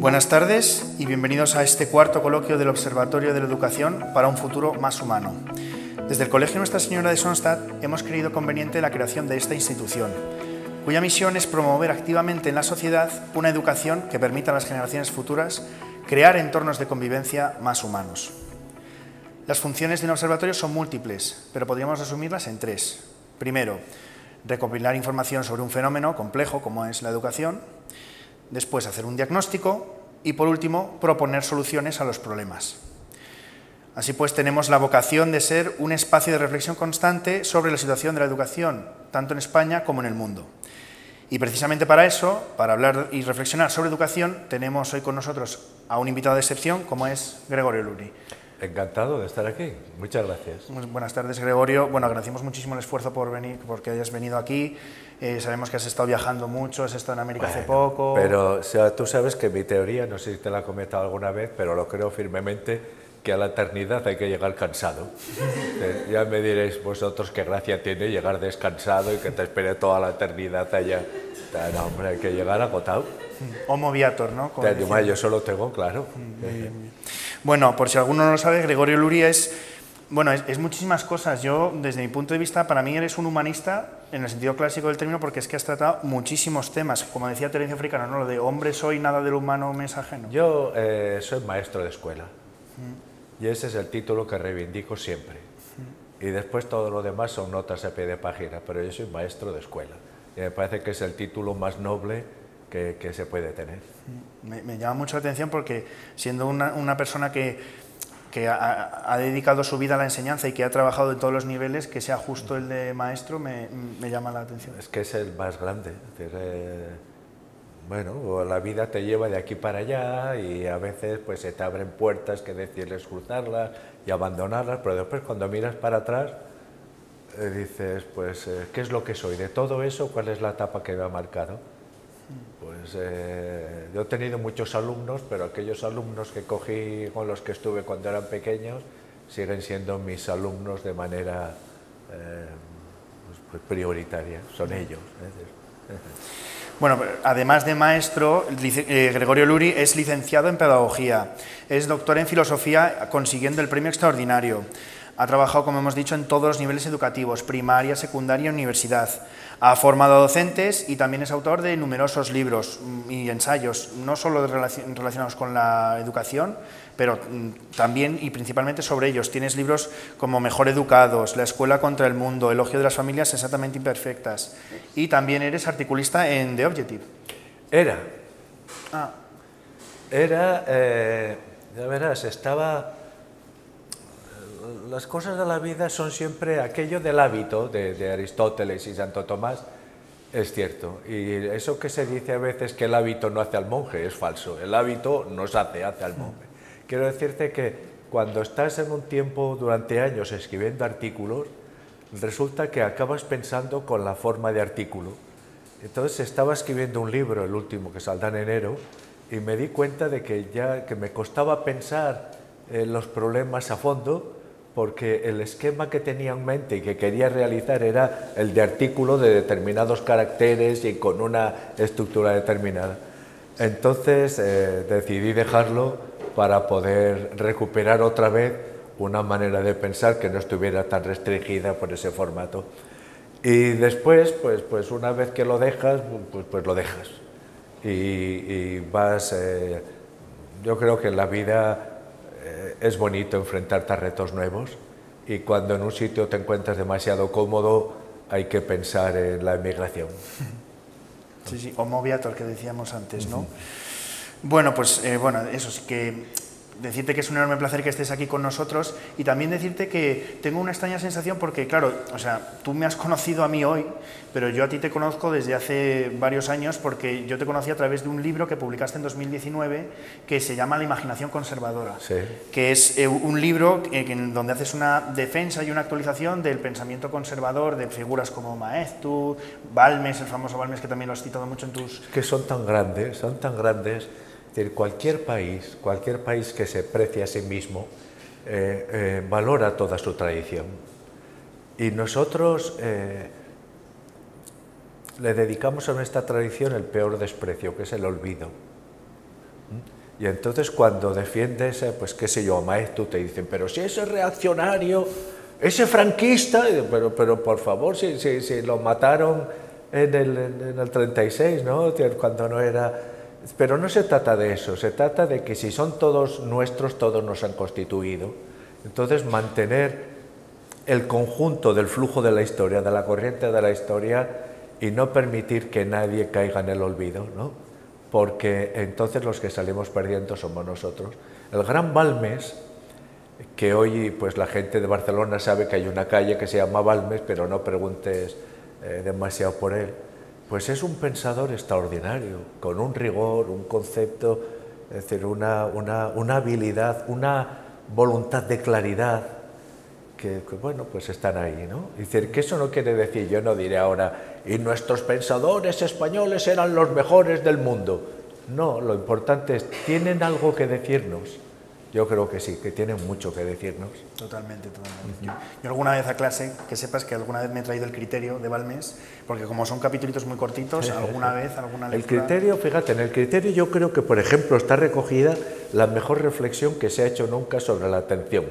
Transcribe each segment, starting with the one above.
Buenas tardes y bienvenidos a este cuarto coloquio del Observatorio de la Educación para un futuro más humano. Desde el Colegio Nuestra Señora de Sonstadt hemos creído conveniente la creación de esta institución, cuya misión es promover activamente en la sociedad una educación que permita a las generaciones futuras crear entornos de convivencia más humanos. Las funciones de un observatorio son múltiples, pero podríamos resumirlas en tres. Primero, recopilar información sobre un fenómeno complejo como es la educación. Después, hacer un diagnóstico y, por último, proponer soluciones a los problemas. Así pues, tenemos la vocación de ser un espacio de reflexión constante sobre la situación de la educación, tanto en España como en el mundo. Y precisamente para eso, para hablar y reflexionar sobre educación, tenemos hoy con nosotros a un invitado de excepción, como es Gregorio Luri. Encantado de estar aquí. Muchas gracias. Buenas tardes, Gregorio. Bueno, agradecemos muchísimo el esfuerzo por venir, porque hayas venido aquí. Sabemos que has estado viajando mucho, has estado en América hace poco. Pero o sea, tú sabes que mi teoría, no sé si te la he comentado alguna vez, pero lo creo firmemente, que a la eternidad hay que llegar cansado. Ya me diréis vosotros qué gracia tiene llegar descansado y que te espere toda la eternidad allá. No, hombre, hay que llegar agotado. Homo viator, ¿no? Yo solo tengo, claro. Bueno, por si alguno no lo sabe, Gregorio Luri es muchísimas cosas. Yo, desde mi punto de vista, para mí eres un humanista en el sentido clásico del término, porque es que has tratado muchísimos temas. Como decía Terencio Africano, ¿no? Lo de hombre soy, nada del humano me es ajeno. Yo soy maestro de escuela y ese es el título que reivindico siempre. Y después todo lo demás son notas a pie de página, pero yo soy maestro de escuela. Y me parece que es el título más noble que se puede tener. Me llama mucho la atención porque siendo una persona que ha dedicado su vida a la enseñanza y que ha trabajado en todos los niveles, que sea justo el de maestro, me llama la atención. Es que es el más grande. Es decir, bueno, la vida te lleva de aquí para allá y a veces pues se te abren puertas que decides cruzarlas y abandonarlas, pero después cuando miras para atrás dices, pues, ¿qué es lo que soy? De todo eso, ¿cuál es la etapa que me ha marcado? Pues yo he tenido muchos alumnos, pero aquellos alumnos que cogí con los que estuve cuando eran pequeños siguen siendo mis alumnos de manera pues prioritaria, son ellos. Bueno, además de maestro, Gregorio Luri es licenciado en Pedagogía, es doctor en Filosofía consiguiendo el premio extraordinario. Ha trabajado, como hemos dicho, en todos los niveles educativos, primaria, secundaria y universidad. Ha formado a docentes y también es autor de numerosos libros y ensayos, no solo relacionados con la educación, pero también y principalmente sobre ellos. Tienes libros como Mejor Educados, La Escuela contra el Mundo, Elogio de las Familias Exactamente Imperfectas. Y también eres articulista en The Objective. Era. Ah. Era, ya verás, estaba... Las cosas de la vida son siempre aquello del hábito de Aristóteles y Santo Tomás, es cierto. Y eso que se dice a veces que el hábito no hace al monje es falso. El hábito nos hace al monje. Quiero decirte que cuando estás en un tiempo durante años escribiendo artículos, resulta que acabas pensando con la forma de artículo. Entonces estaba escribiendo un libro, el último que saldrá en enero, y me di cuenta de que me costaba pensar en los problemas a fondo, porque el esquema que tenía en mente y que quería realizar era el de artículo de determinados caracteres y con una estructura determinada. Entonces decidí dejarlo para poder recuperar otra vez una manera de pensar que no estuviera tan restringida por ese formato. Y después, pues una vez que lo dejas, pues lo dejas. Y vas... yo creo que en la vida... es bonito enfrentarte a retos nuevos y cuando en un sitio te encuentras demasiado cómodo hay que pensar en la emigración. Sí, homo viator que decíamos antes, ¿no? Bueno, pues eso sí que... Decirte que es un enorme placer que estés aquí con nosotros y también decirte que tengo una extraña sensación porque, claro, o sea, tú me has conocido a mí hoy, pero yo a ti te conozco desde hace varios años porque yo te conocí a través de un libro que publicaste en 2019 que se llama La imaginación conservadora, sí. Que es un libro donde haces una defensa y una actualización del pensamiento conservador de figuras como Maeztu, Balmes, el famoso Balmes que también lo has citado mucho en tus... Que son tan grandes, son tan grandes. Es decir, cualquier país que se precie a sí mismo valora toda su tradición. Y nosotros le dedicamos a nuestra tradición el peor desprecio, que es el olvido. Y entonces cuando defiendes, pues qué sé yo, a Maeztu te dicen, pero si ese reaccionario, ese franquista, pero por favor, si lo mataron en el 36, ¿no? Cuando no era... Pero no se trata de eso, se trata de que si son todos nuestros, todos nos han constituido. Entonces mantener el conjunto del flujo de la historia, de la corriente de la historia, y no permitir que nadie caiga en el olvido, ¿no? Porque entonces los que salimos perdiendo somos nosotros. El gran Balmes, que hoy pues la gente de Barcelona sabe que hay una calle que se llama Balmes, pero no preguntes demasiado por él, pues es un pensador extraordinario, con un rigor, un concepto, es decir, una habilidad, una voluntad de claridad, que bueno, pues están ahí, ¿no? Es decir, que eso no quiere decir, yo no diré ahora, y nuestros pensadores españoles eran los mejores del mundo. No, lo importante es, ¿tienen algo que decirnos? Yo creo que sí, que tienen mucho que decirnos. Totalmente, totalmente. Yo alguna vez a clase, que sepas que alguna vez me he traído el criterio de Balmes, porque como son capítulos muy cortitos, alguna vez, alguna lectura... El criterio, fíjate, en el criterio yo creo que, por ejemplo, está recogida la mejor reflexión que se ha hecho nunca sobre la atención.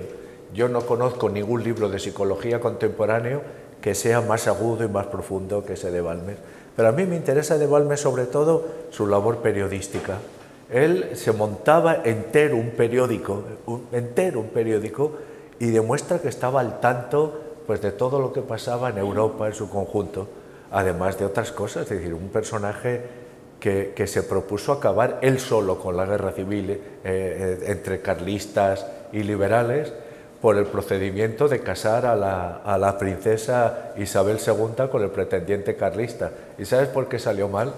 Yo no conozco ningún libro de psicología contemporáneo que sea más agudo y más profundo que ese de Balmes. Pero a mí me interesa de Balmes sobre todo su labor periodística. Él se montaba entero un periódico y demuestra que estaba al tanto pues, de todo lo que pasaba en Europa en su conjunto, además de otras cosas, es decir, un personaje que se propuso acabar él solo con la guerra civil entre carlistas y liberales, por el procedimiento de casar a la princesa Isabel II con el pretendiente carlista. ¿Y sabes por qué salió mal?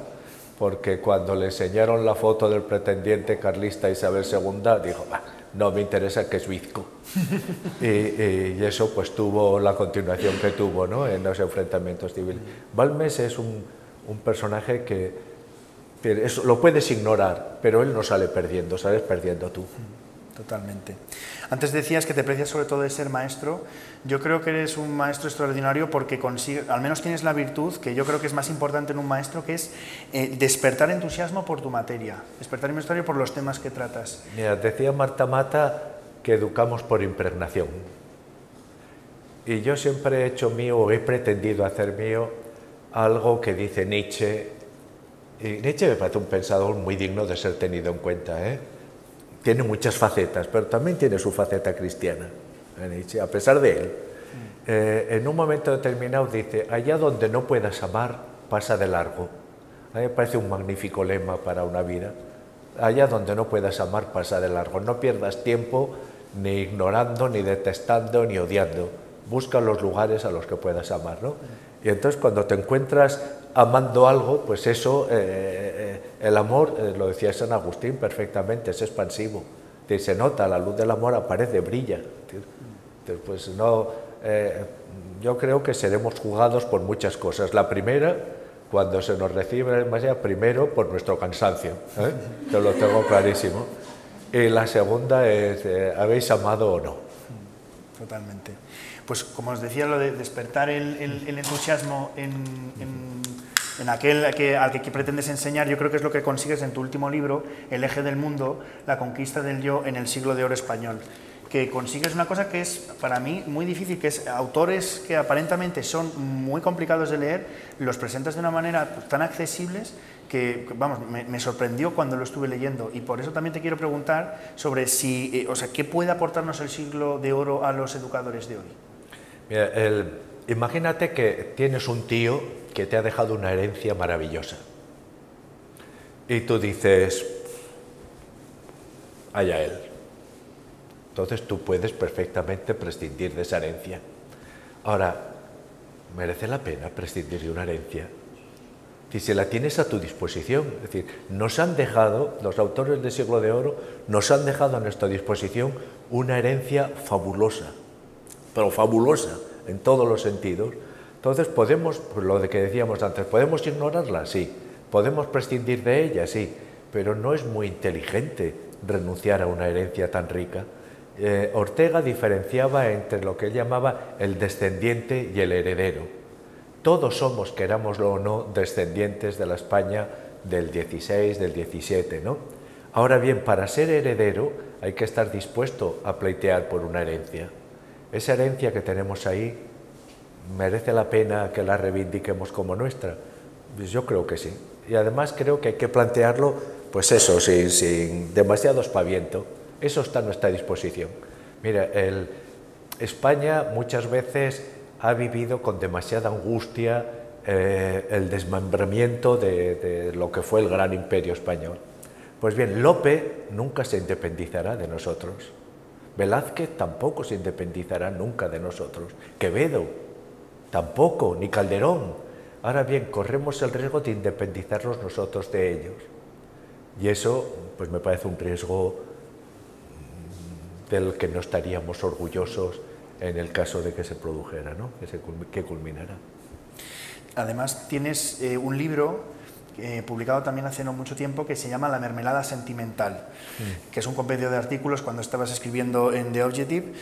Porque cuando le enseñaron la foto del pretendiente carlista Isabel II, dijo, no me interesa que es bizco. y eso pues tuvo la continuación que tuvo, ¿no?, en los enfrentamientos civiles. Balmes es un personaje que eso lo puedes ignorar, pero él no sale perdiendo, sales perdiendo tú. Totalmente. Antes decías que te precias sobre todo de ser maestro. Yo creo que eres un maestro extraordinario porque al menos tienes la virtud, que yo creo que es más importante en un maestro, que es despertar entusiasmo por tu materia, despertar entusiasmo por los temas que tratas. Mira, decía Marta Mata que educamos por impregnación. Y yo siempre he hecho mío, o he pretendido hacer mío, algo que dice Nietzsche. Y Nietzsche me parece un pensador muy digno de ser tenido en cuenta, ¿eh? Tiene muchas facetas, pero también tiene su faceta cristiana, Nietzsche, a pesar de él. En un momento determinado dice, allá donde no puedas amar, pasa de largo. A mí me parece un magnífico lema para una vida. Allá donde no puedas amar, pasa de largo. No pierdas tiempo ni ignorando, ni detestando, ni odiando. Busca los lugares a los que puedas amar, ¿no? Y entonces cuando te encuentras amando algo, pues eso, el amor, lo decía San Agustín perfectamente, es expansivo. Se nota, la luz del amor aparece, brilla. Pues no, yo creo que seremos juzgados por muchas cosas. La primera, cuando se nos recibe en el más allá, primero por nuestro cansancio, yo lo tengo clarísimo. Y la segunda es, ¿habéis amado o no? Totalmente. Pues como os decía, lo de despertar el entusiasmo en aquel al que pretendes enseñar, yo creo que es lo que consigues en tu último libro, El eje del mundo, la conquista del yo en el siglo de oro español, que consigues una cosa que es para mí muy difícil, que es autores que aparentemente son muy complicados de leer, los presentas de una manera tan accesibles que, vamos, me sorprendió cuando lo estuve leyendo, y por eso también te quiero preguntar sobre si, o sea, ¿qué puede aportarnos el siglo de oro a los educadores de hoy? Mira, imagínate que tienes un tío que te ha dejado una herencia maravillosa y tú dices, allá él. Entonces tú puedes perfectamente prescindir de esa herencia. Ahora, ¿merece la pena prescindir de una herencia? Si la tienes a tu disposición, es decir, nos han dejado, los autores del siglo de oro, nos han dejado a nuestra disposición una herencia fabulosa, pero fabulosa en todos los sentidos. Entonces podemos, pues lo de que decíamos antes, ¿podemos ignorarla? Sí. ¿Podemos prescindir de ella? Sí. Pero no es muy inteligente renunciar a una herencia tan rica. Ortega diferenciaba entre lo que él llamaba el descendiente y el heredero. Todos somos, querámoslo o no, descendientes de la España del 16, del 17, ¿no? Ahora bien, para ser heredero hay que estar dispuesto a pleitear por una herencia. Esa herencia que tenemos ahí, ¿merece la pena que la reivindiquemos como nuestra? Pues yo creo que sí. Y además creo que hay que plantearlo, pues eso, sin demasiado aspaviento. Eso está a nuestra disposición. Mira, España muchas veces ha vivido con demasiada angustia el desmembramiento de lo que fue el gran imperio español. Pues bien, Lope nunca se independizará de nosotros. Velázquez tampoco se independizará nunca de nosotros. Quevedo tampoco, ni Calderón. Ahora bien, corremos el riesgo de independizarnos nosotros de ellos. Y eso, pues me parece un riesgo del que no estaríamos orgullosos en el caso de que se produjera, ¿no? que culminara. Además, tienes un libro publicado también hace no mucho tiempo que se llama La mermelada sentimental, que es un compendio de artículos. Cuando estabas escribiendo en The Objective,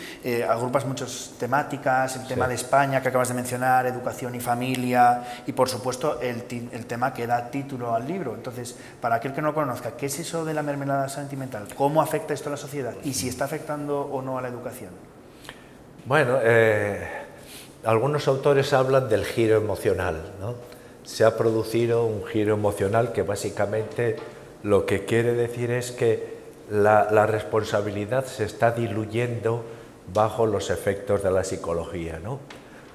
agrupas muchas temáticas, el tema de España que acabas de mencionar, educación y familia, y por supuesto el tema que da título al libro. Entonces, para aquel que no lo conozca, ¿qué es eso de la mermelada sentimental? ¿Cómo afecta esto a la sociedad? ¿Y si está afectando o no a la educación? Bueno, algunos autores hablan del giro emocional, ¿no? Se ha producido un giro emocional que básicamente lo que quiere decir es que la responsabilidad se está diluyendo bajo los efectos de la psicología, ¿no?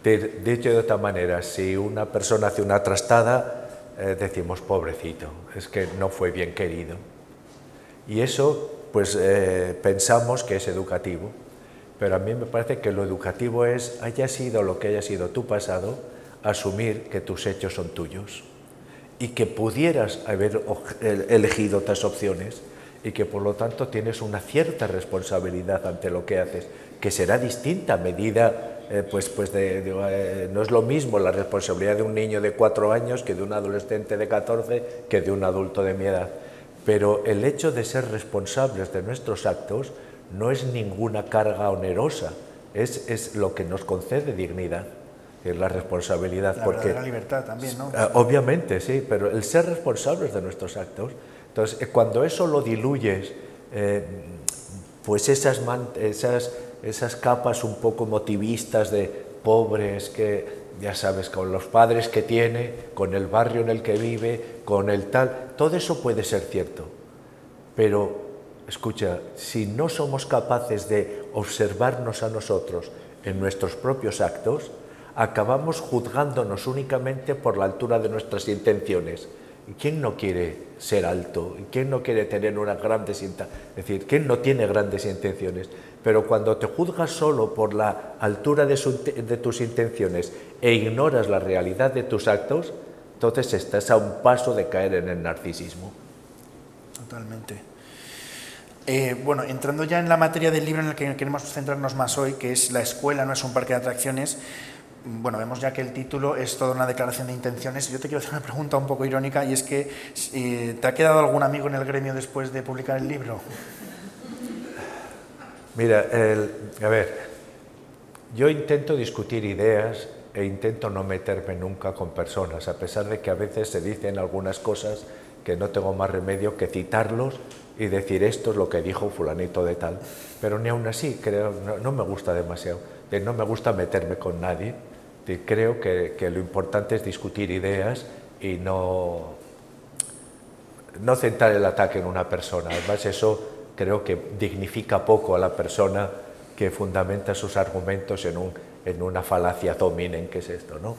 Dicho de otra manera, si una persona hace una trastada, decimos pobrecito, es que no fue bien querido. Y eso, pues pensamos que es educativo, pero a mí me parece que lo educativo es, haya sido lo que haya sido tu pasado, asumir que tus hechos son tuyos y que pudieras haber elegido otras opciones y que por lo tanto tienes una cierta responsabilidad ante lo que haces, que será distinta a medida, no es lo mismo la responsabilidad de un niño de 4 años que de un adolescente de 14, que de un adulto de mi edad. Pero el hecho de ser responsables de nuestros actos no es ninguna carga onerosa, es lo que nos concede dignidad. Es la responsabilidad. La verdadera libertad también, ¿no? Obviamente, sí, pero el ser responsables de nuestros actos. Entonces, cuando eso lo diluyes, pues esas capas un poco motivistas de pobres que, ya sabes, con los padres que tiene, con el barrio en el que vive, con el tal, todo eso puede ser cierto. Pero, escucha, si no somos capaces de observarnos a nosotros en nuestros propios actos, acabamos juzgándonos únicamente por la altura de nuestras intenciones. ¿Y quién no quiere ser alto? ¿Y quién no quiere tener unas grandes intenciones? Es decir, ¿quién no tiene grandes intenciones? Pero cuando te juzgas solo por la altura de tus intenciones e ignoras la realidad de tus actos, entonces estás a un paso de caer en el narcisismo. Totalmente. Bueno, entrando ya en la materia del libro en el que queremos centrarnos más hoy, que es La escuela no es un parque de atracciones. Bueno, vemos ya que el título es toda una declaración de intenciones. Yo te quiero hacer una pregunta un poco irónica, y es que ¿te ha quedado algún amigo en el gremio después de publicar el libro? Mira, a ver, yo intento discutir ideas e intento no meterme nunca con personas, a pesar de que a veces se dicen algunas cosas que no tengo más remedio que citarlos y decir esto es lo que dijo fulanito de tal. Pero ni aún así, creo, no me gusta demasiado, no me gusta meterme con nadie. Creo que lo importante es discutir ideas y no centrar el ataque en una persona. Además, eso creo que dignifica poco a la persona que fundamenta sus argumentos en una falacia ad hominem, que es esto, ¿no?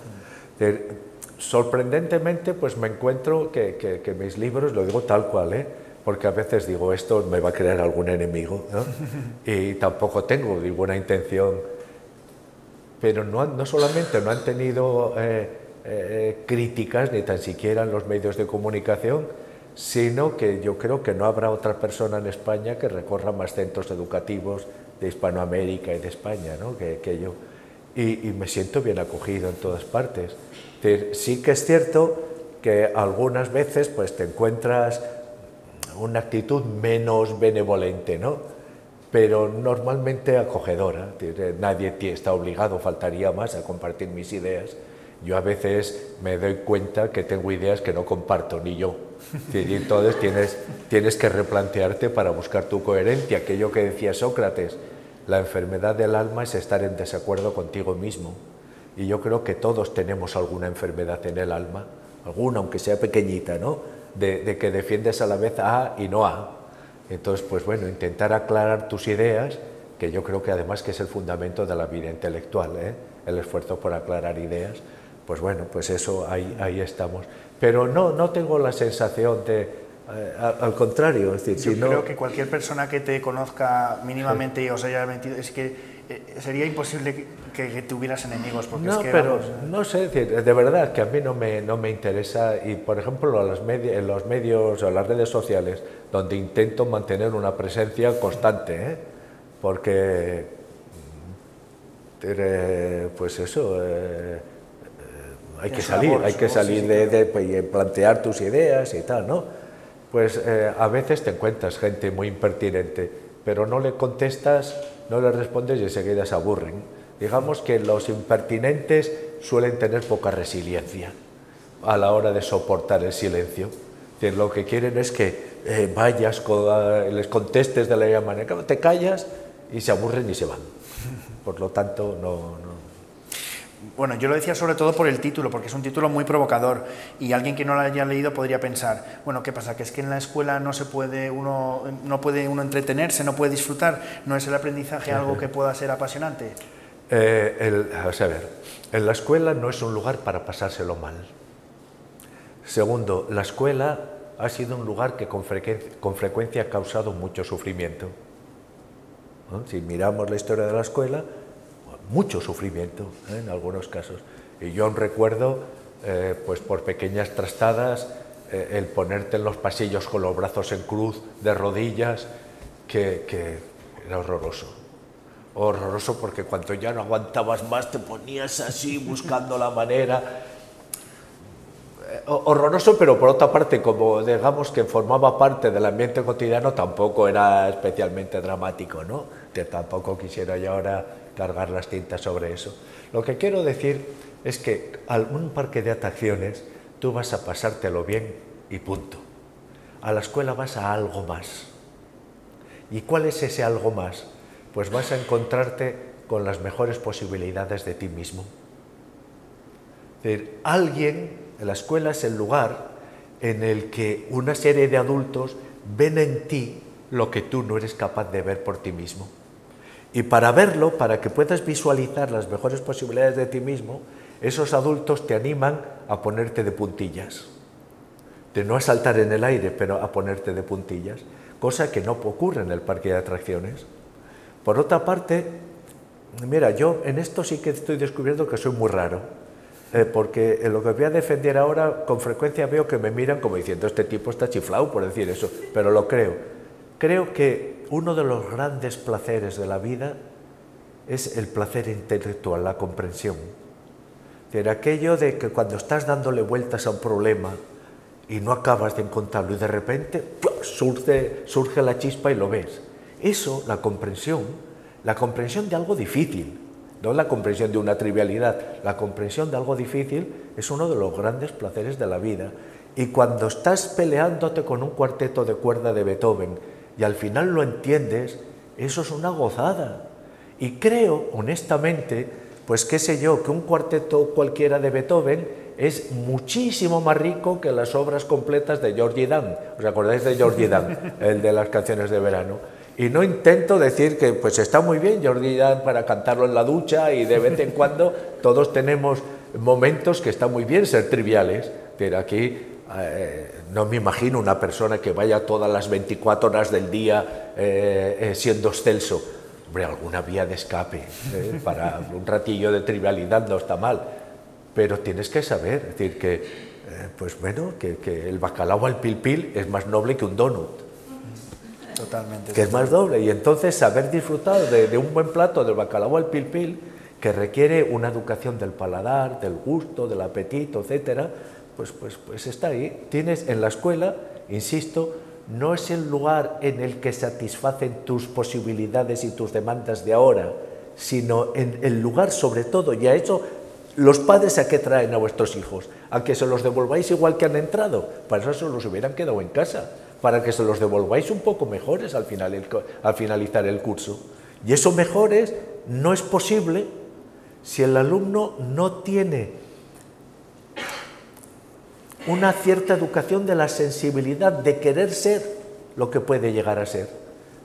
Sorprendentemente, pues me encuentro que mis libros, lo digo tal cual, porque a veces digo, esto me va a crear algún enemigo, ¿no? Y tampoco tengo ninguna intención. Pero no solamente no han tenido críticas, ni tan siquiera en los medios de comunicación, sino que yo creo que no habrá otra persona en España que recorra más centros educativos de Hispanoamérica y de España, ¿no? que yo. Y me siento bien acogido en todas partes. Sí que es cierto que algunas veces pues, te encuentras una actitud menos benevolente, ¿no? Pero normalmente acogedora. Nadie está obligado, faltaría más, a compartir mis ideas. Yo a veces me doy cuenta que tengo ideas que no comparto ni yo. Y entonces tienes que replantearte para buscar tu coherencia. Aquello que decía Sócrates, la enfermedad del alma es estar en desacuerdo contigo mismo. Y yo creo que todos tenemos alguna enfermedad en el alma, alguna, aunque sea pequeñita, ¿no? De que defiendes a la vez A y no A. Entonces, pues bueno, intentar aclarar tus ideas, que yo creo que además que es el fundamento de la vida intelectual, ¿eh? El esfuerzo por aclarar ideas, pues bueno, pues eso, ahí estamos. Pero no tengo la sensación de, al contrario, es decir, yo creo que cualquier persona que te conozca mínimamente y os haya mentido, es que sería imposible que tuvieras enemigos, porque no, es que, pero vamos, no sé, es decir, de verdad que a mí no me interesa, y por ejemplo en los medios o las redes sociales, donde intento mantener una presencia constante, ¿eh? Porque pues eso, hay que salir de plantear tus ideas y tal, ¿no? Pues a veces te encuentras gente muy impertinente, pero no le contestas, no le respondes y enseguida se aburren. Digamos que los impertinentes suelen tener poca resiliencia a la hora de soportar el silencio. Es decir, lo que quieren es que vayas, les contestes de la misma manera, te callas y se aburren y se van. Por lo tanto, no. Bueno, yo lo decía sobre todo por el título, porque es un título muy provocador y alguien que no lo haya leído podría pensar, bueno, ¿qué pasa? ¿Que es que en la escuela no puede uno entretenerse, no puede disfrutar? ¿No es el aprendizaje algo que pueda ser apasionante? Vamos a ver, en la escuela no es un lugar para pasárselo mal. Segundo, la escuela ha sido un lugar que con frecuencia ha causado mucho sufrimiento, ¿no? Si miramos la historia de la escuela, mucho sufrimiento, ¿eh? En algunos casos. Y yo recuerdo, pues por pequeñas trastadas, el ponerte en los pasillos con los brazos en cruz, de rodillas, que era horroroso. Horroroso, porque cuando ya no aguantabas más te ponías así buscando la manera. Horroroso, pero por otra parte, como digamos que formaba parte del ambiente cotidiano, tampoco era especialmente dramático, ¿no? Que tampoco quisiera yo ahora cargar las tintas sobre eso. Lo que quiero decir es que algún parque de atracciones tú vas a pasártelo bien y punto. A la escuela vas a algo más. ¿Y cuál es ese algo más? Pues vas a encontrarte con las mejores posibilidades de ti mismo. Es decir, la escuela es el lugar en el que una serie de adultos ven en ti lo que tú no eres capaz de ver por ti mismo. Y para verlo, para que puedas visualizar las mejores posibilidades de ti mismo, esos adultos te animan a ponerte de puntillas. De no a saltar en el aire, pero a ponerte de puntillas, cosa que no ocurre en el parque de atracciones. Por otra parte, mira, yo en esto sí que estoy descubriendo que soy muy raro, porque en lo que voy a defender ahora, con frecuencia veo que me miran como diciendo, este tipo está chiflado por decir eso, pero lo creo. Creo que uno de los grandes placeres de la vida es el placer intelectual, la comprensión. Es decir, aquello de que cuando estás dándole vueltas a un problema y no acabas de encontrarlo y de repente surge la chispa y lo ves. Eso, la comprensión de algo difícil, no la comprensión de una trivialidad, la comprensión de algo difícil es uno de los grandes placeres de la vida. Y cuando estás peleándote con un cuarteto de cuerda de Beethoven y al final lo entiendes, eso es una gozada. Y creo, honestamente, pues qué sé yo, que un cuarteto cualquiera de Beethoven es muchísimo más rico que las obras completas de Georgie Dan. ¿Os acordáis de Georgie Dan, el de las canciones de verano? Y no intento decir que pues está muy bien Georgie Dan para cantarlo en la ducha y de vez en cuando todos tenemos momentos que está muy bien ser triviales, pero aquí no me imagino una persona que vaya todas las 24 horas del día siendo excelso. Hombre, alguna vía de escape, para un ratillo de trivialidad no está mal, pero tienes que saber, es decir, que, pues bueno, que el bacalao al pil pil es más noble que un donut. Totalmente. Que es más noble, y entonces saber disfrutar de un buen plato del bacalao al pil pil, que requiere una educación del paladar, del gusto, del apetito, etcétera, pues está ahí. Tienes en la escuela, insisto, no es el lugar en el que satisfacen tus posibilidades y tus demandas de ahora, sino en el lugar sobre todo, y a eso ¿Los padres a qué traen a vuestros hijos? ¿A que se los devolváis igual que han entrado? Para eso se los hubieran quedado en casa, para que se los devolváis un poco mejores al finalizar el curso. Y eso mejores no es posible si el alumno no tiene una cierta educación de la sensibilidad de querer ser lo que puede llegar a ser.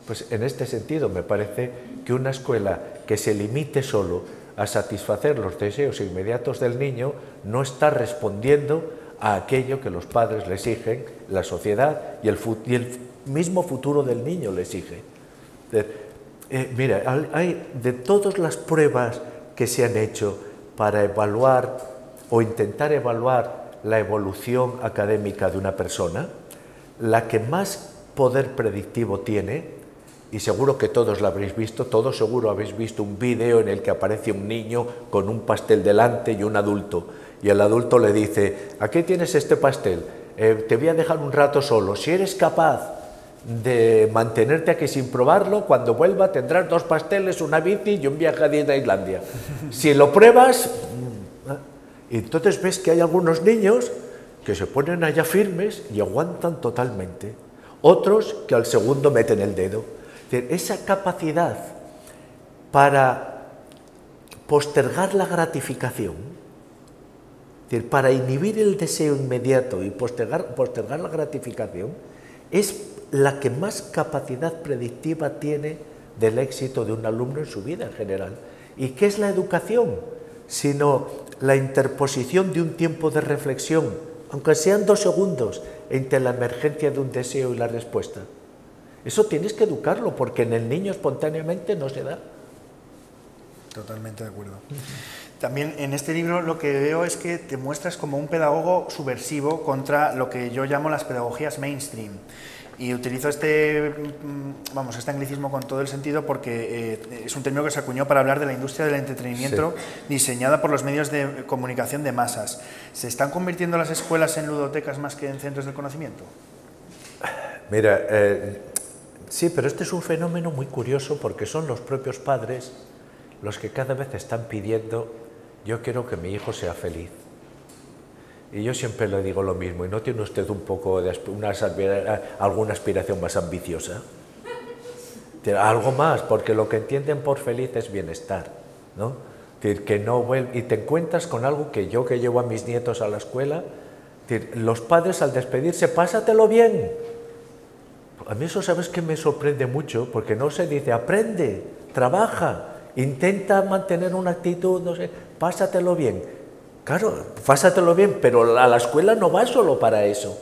Pues en este sentido me parece que una escuela que se limite solo a satisfacer los deseos inmediatos del niño no está respondiendo a aquello que los padres le exigen, la sociedad y el mismo futuro del niño le exige. Mira, hay de todas las pruebas que se han hecho para evaluar o intentar evaluar la evolución académica de una persona, la que más poder predictivo tiene, y seguro que todos lo habréis visto, todos seguro habéis visto un vídeo en el que aparece un niño con un pastel delante y un adulto, y el adulto le dice: aquí tienes este pastel, te voy a dejar un rato solo, si eres capaz de mantenerte aquí sin probarlo, cuando vuelva tendrás 2 pasteles, una bici y un viaje a Disneylandia. Si lo pruebas... Y entonces ves que hay algunos niños que se ponen allá firmes y aguantan totalmente. Otros que al segundo meten el dedo. Es decir, esa capacidad para postergar la gratificación, es decir, para inhibir el deseo inmediato y postergar la gratificación, es la que más capacidad predictiva tiene del éxito de un alumno en su vida en general. ¿Y qué es la educación? Sino la interposición de un tiempo de reflexión, aunque sean 2 segundos, entre la emergencia de un deseo y la respuesta. Eso tienes que educarlo, porque en el niño espontáneamente no se da. Totalmente de acuerdo. También en este libro lo que veo es que te muestras como un pedagogo subversivo contra lo que yo llamo las pedagogías mainstream. Y utilizo este anglicismo con todo el sentido porque es un término que se acuñó para hablar de la industria del entretenimiento, sí, diseñada por los medios de comunicación de masas. ¿Se están convirtiendo las escuelas en ludotecas más que en centros del conocimiento? Mira, sí, pero este es un fenómeno muy curioso porque son los propios padres los que cada vez están pidiendo: yo quiero que mi hijo sea feliz. Y yo siempre le digo lo mismo: ¿y no tiene usted un poco de alguna aspiración más ambiciosa? Algo más, porque lo que entienden por feliz es bienestar, ¿no? Es decir, que no vuelve, y te encuentras con algo que yo, que llevo a mis nietos a la escuela, es decir, los padres al despedirse: pásatelo bien. A mí eso, ¿sabes qué me sorprende mucho? Porque no se dice: aprende, trabaja, intenta mantener una actitud, no sé, pásatelo bien. Claro, pásatelo bien, pero a la escuela no va solo para eso.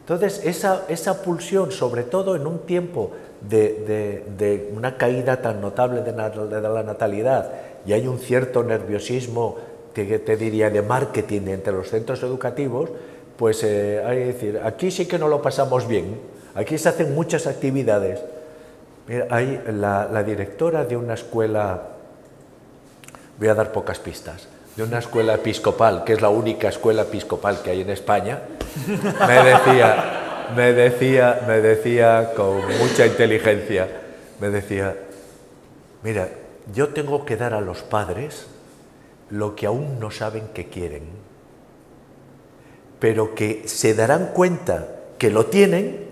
Entonces, esa pulsión, sobre todo en un tiempo de una caída tan notable de la natalidad, y hay un cierto nerviosismo, que te diría, de marketing entre los centros educativos, pues hay que decir, aquí sí que no lo pasamos bien, aquí se hacen muchas actividades. Mira, hay la directora de una escuela, voy a dar pocas pistas, de una escuela episcopal, que es la única escuela episcopal que hay en España, me decía con mucha inteligencia, me decía: mira, yo tengo que dar a los padres lo que aún no saben que quieren, pero que se darán cuenta que lo tienen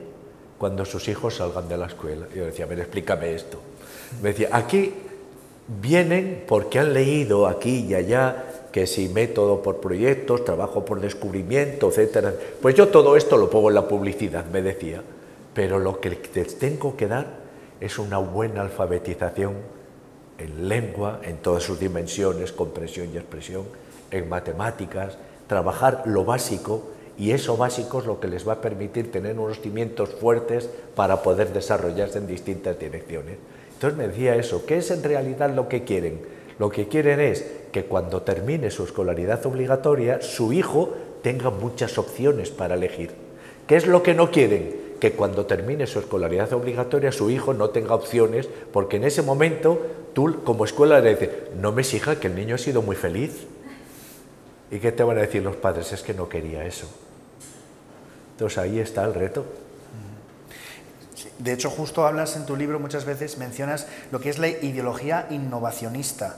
cuando sus hijos salgan de la escuela. Y yo decía: a ver, explícame esto. Me decía: aquí vienen porque han leído aquí y allá que si método por proyectos, trabajo por descubrimiento, etcétera. Pues yo todo esto lo pongo en la publicidad, me decía, pero lo que les tengo que dar es una buena alfabetización en lengua, en todas sus dimensiones, comprensión y expresión, en matemáticas, trabajar lo básico, y eso básico es lo que les va a permitir tener unos cimientos fuertes para poder desarrollarse en distintas direcciones. Entonces me decía eso: ¿qué es en realidad lo que quieren? Lo que quieren es que cuando termine su escolaridad obligatoria, su hijo tenga muchas opciones para elegir. ¿Qué es lo que no quieren? Que cuando termine su escolaridad obligatoria, su hijo no tenga opciones, porque en ese momento tú como escuela le dices: no me exija, que el niño ha sido muy feliz. ¿Y qué te van a decir los padres? Es que no quería eso. Entonces ahí está el reto. De hecho, justo hablas en tu libro, muchas veces mencionas lo que es la ideología innovacionista.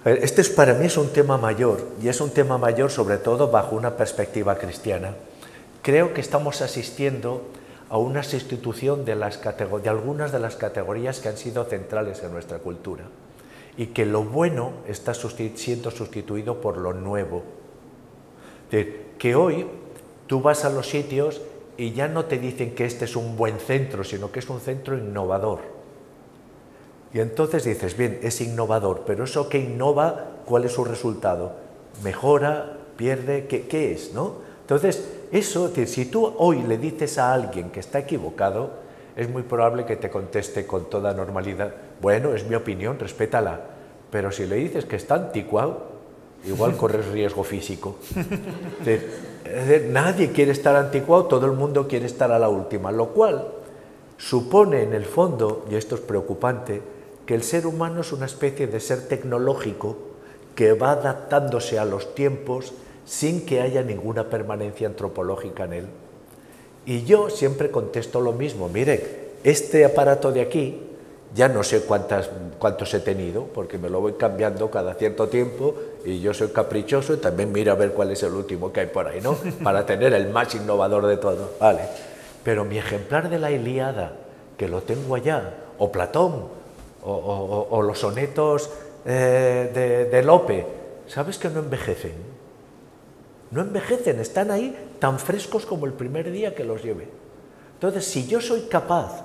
Este para mí es un tema mayor, y es un tema mayor sobre todo bajo una perspectiva cristiana. Creo que estamos asistiendo a una sustitución de algunas de las categorías que han sido centrales en nuestra cultura, y que lo bueno está siendo sustituido por lo nuevo. Es decir, que hoy tú vas a los sitios y ya no te dicen que este es un buen centro, sino que es un centro innovador. Y entonces dices, bien, es innovador, pero eso que innova, ¿cuál es su resultado? ¿Mejora? ¿Pierde? ¿Qué es? ¿No? Entonces, eso, es decir, si tú hoy le dices a alguien que está equivocado, es muy probable que te conteste con toda normalidad, bueno, es mi opinión, respétala. Pero si le dices que está anticuado, igual corres riesgo físico. Es decir, nadie quiere estar anticuado, todo el mundo quiere estar a la última, lo cual supone en el fondo, y esto es preocupante, que el ser humano es una especie de ser tecnológico que va adaptándose a los tiempos sin que haya ninguna permanencia antropológica en él. Y yo siempre contesto lo mismo, mire, este aparato de aquí, ya no sé cuántos he tenido, porque me lo voy cambiando cada cierto tiempo y yo soy caprichoso y también miro a ver cuál es el último que hay por ahí, ¿no? Para tener el más innovador de todo, ¿vale? Pero mi ejemplar de la Ilíada, que lo tengo allá, o Platón, o los sonetos de Lope, ¿sabes que no envejecen? No envejecen, están ahí tan frescos como el primer día que los llevé. Entonces, si yo soy capaz,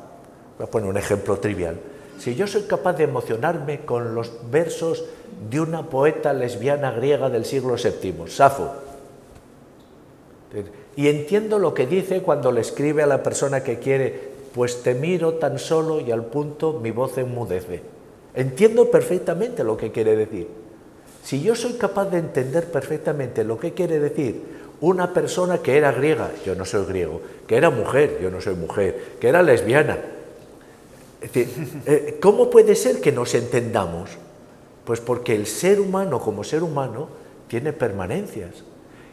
voy a poner un ejemplo trivial, si yo soy capaz de emocionarme con los versos de una poeta lesbiana griega del siglo VII, Safo, y entiendo lo que dice cuando le escribe a la persona que quiere, pues te miro tan solo y al punto mi voz enmudece. Entiendo perfectamente lo que quiere decir. Si yo soy capaz de entender perfectamente lo que quiere decir una persona que era griega, yo no soy griego, que era mujer, yo no soy mujer, que era lesbiana, es decir, ¿cómo puede ser que nos entendamos? Pues porque el ser humano como ser humano tiene permanencias.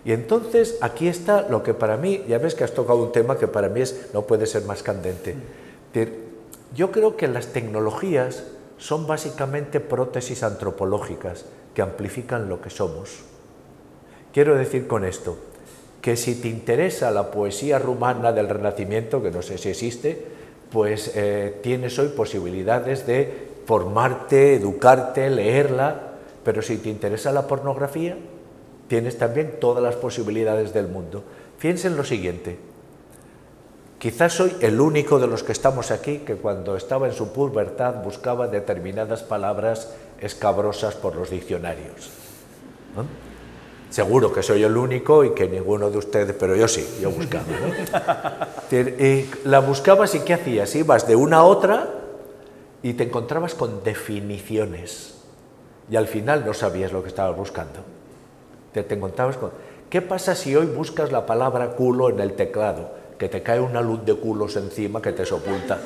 Y entonces aquí está lo que para mí, ya ves que has tocado un tema que para mí no puede ser más candente. Yo creo que las tecnologías son básicamente prótesis antropológicas que amplifican lo que somos. Quiero decir con esto, que si te interesa la poesía rumana del Renacimiento, que no sé si existe, pues tienes hoy posibilidades de formarte, educarte, leerla, pero si te interesa la pornografía, tienes también todas las posibilidades del mundo. Fíjense en lo siguiente, quizás soy el único de los que estamos aquí que cuando estaba en su pubertad buscaba determinadas palabras escabrosas por los diccionarios, ¿no? Seguro que soy el único y que ninguno de ustedes, pero yo sí, yo buscaba, ¿no? Y la buscabas y ¿qué hacías? Ibas de una a otra y te encontrabas con definiciones y al final no sabías lo que estabas buscando. Te encontrabas con... ¿Qué pasa si hoy buscas la palabra culo en el teclado? Que te cae una luz de culos encima que te sepulta.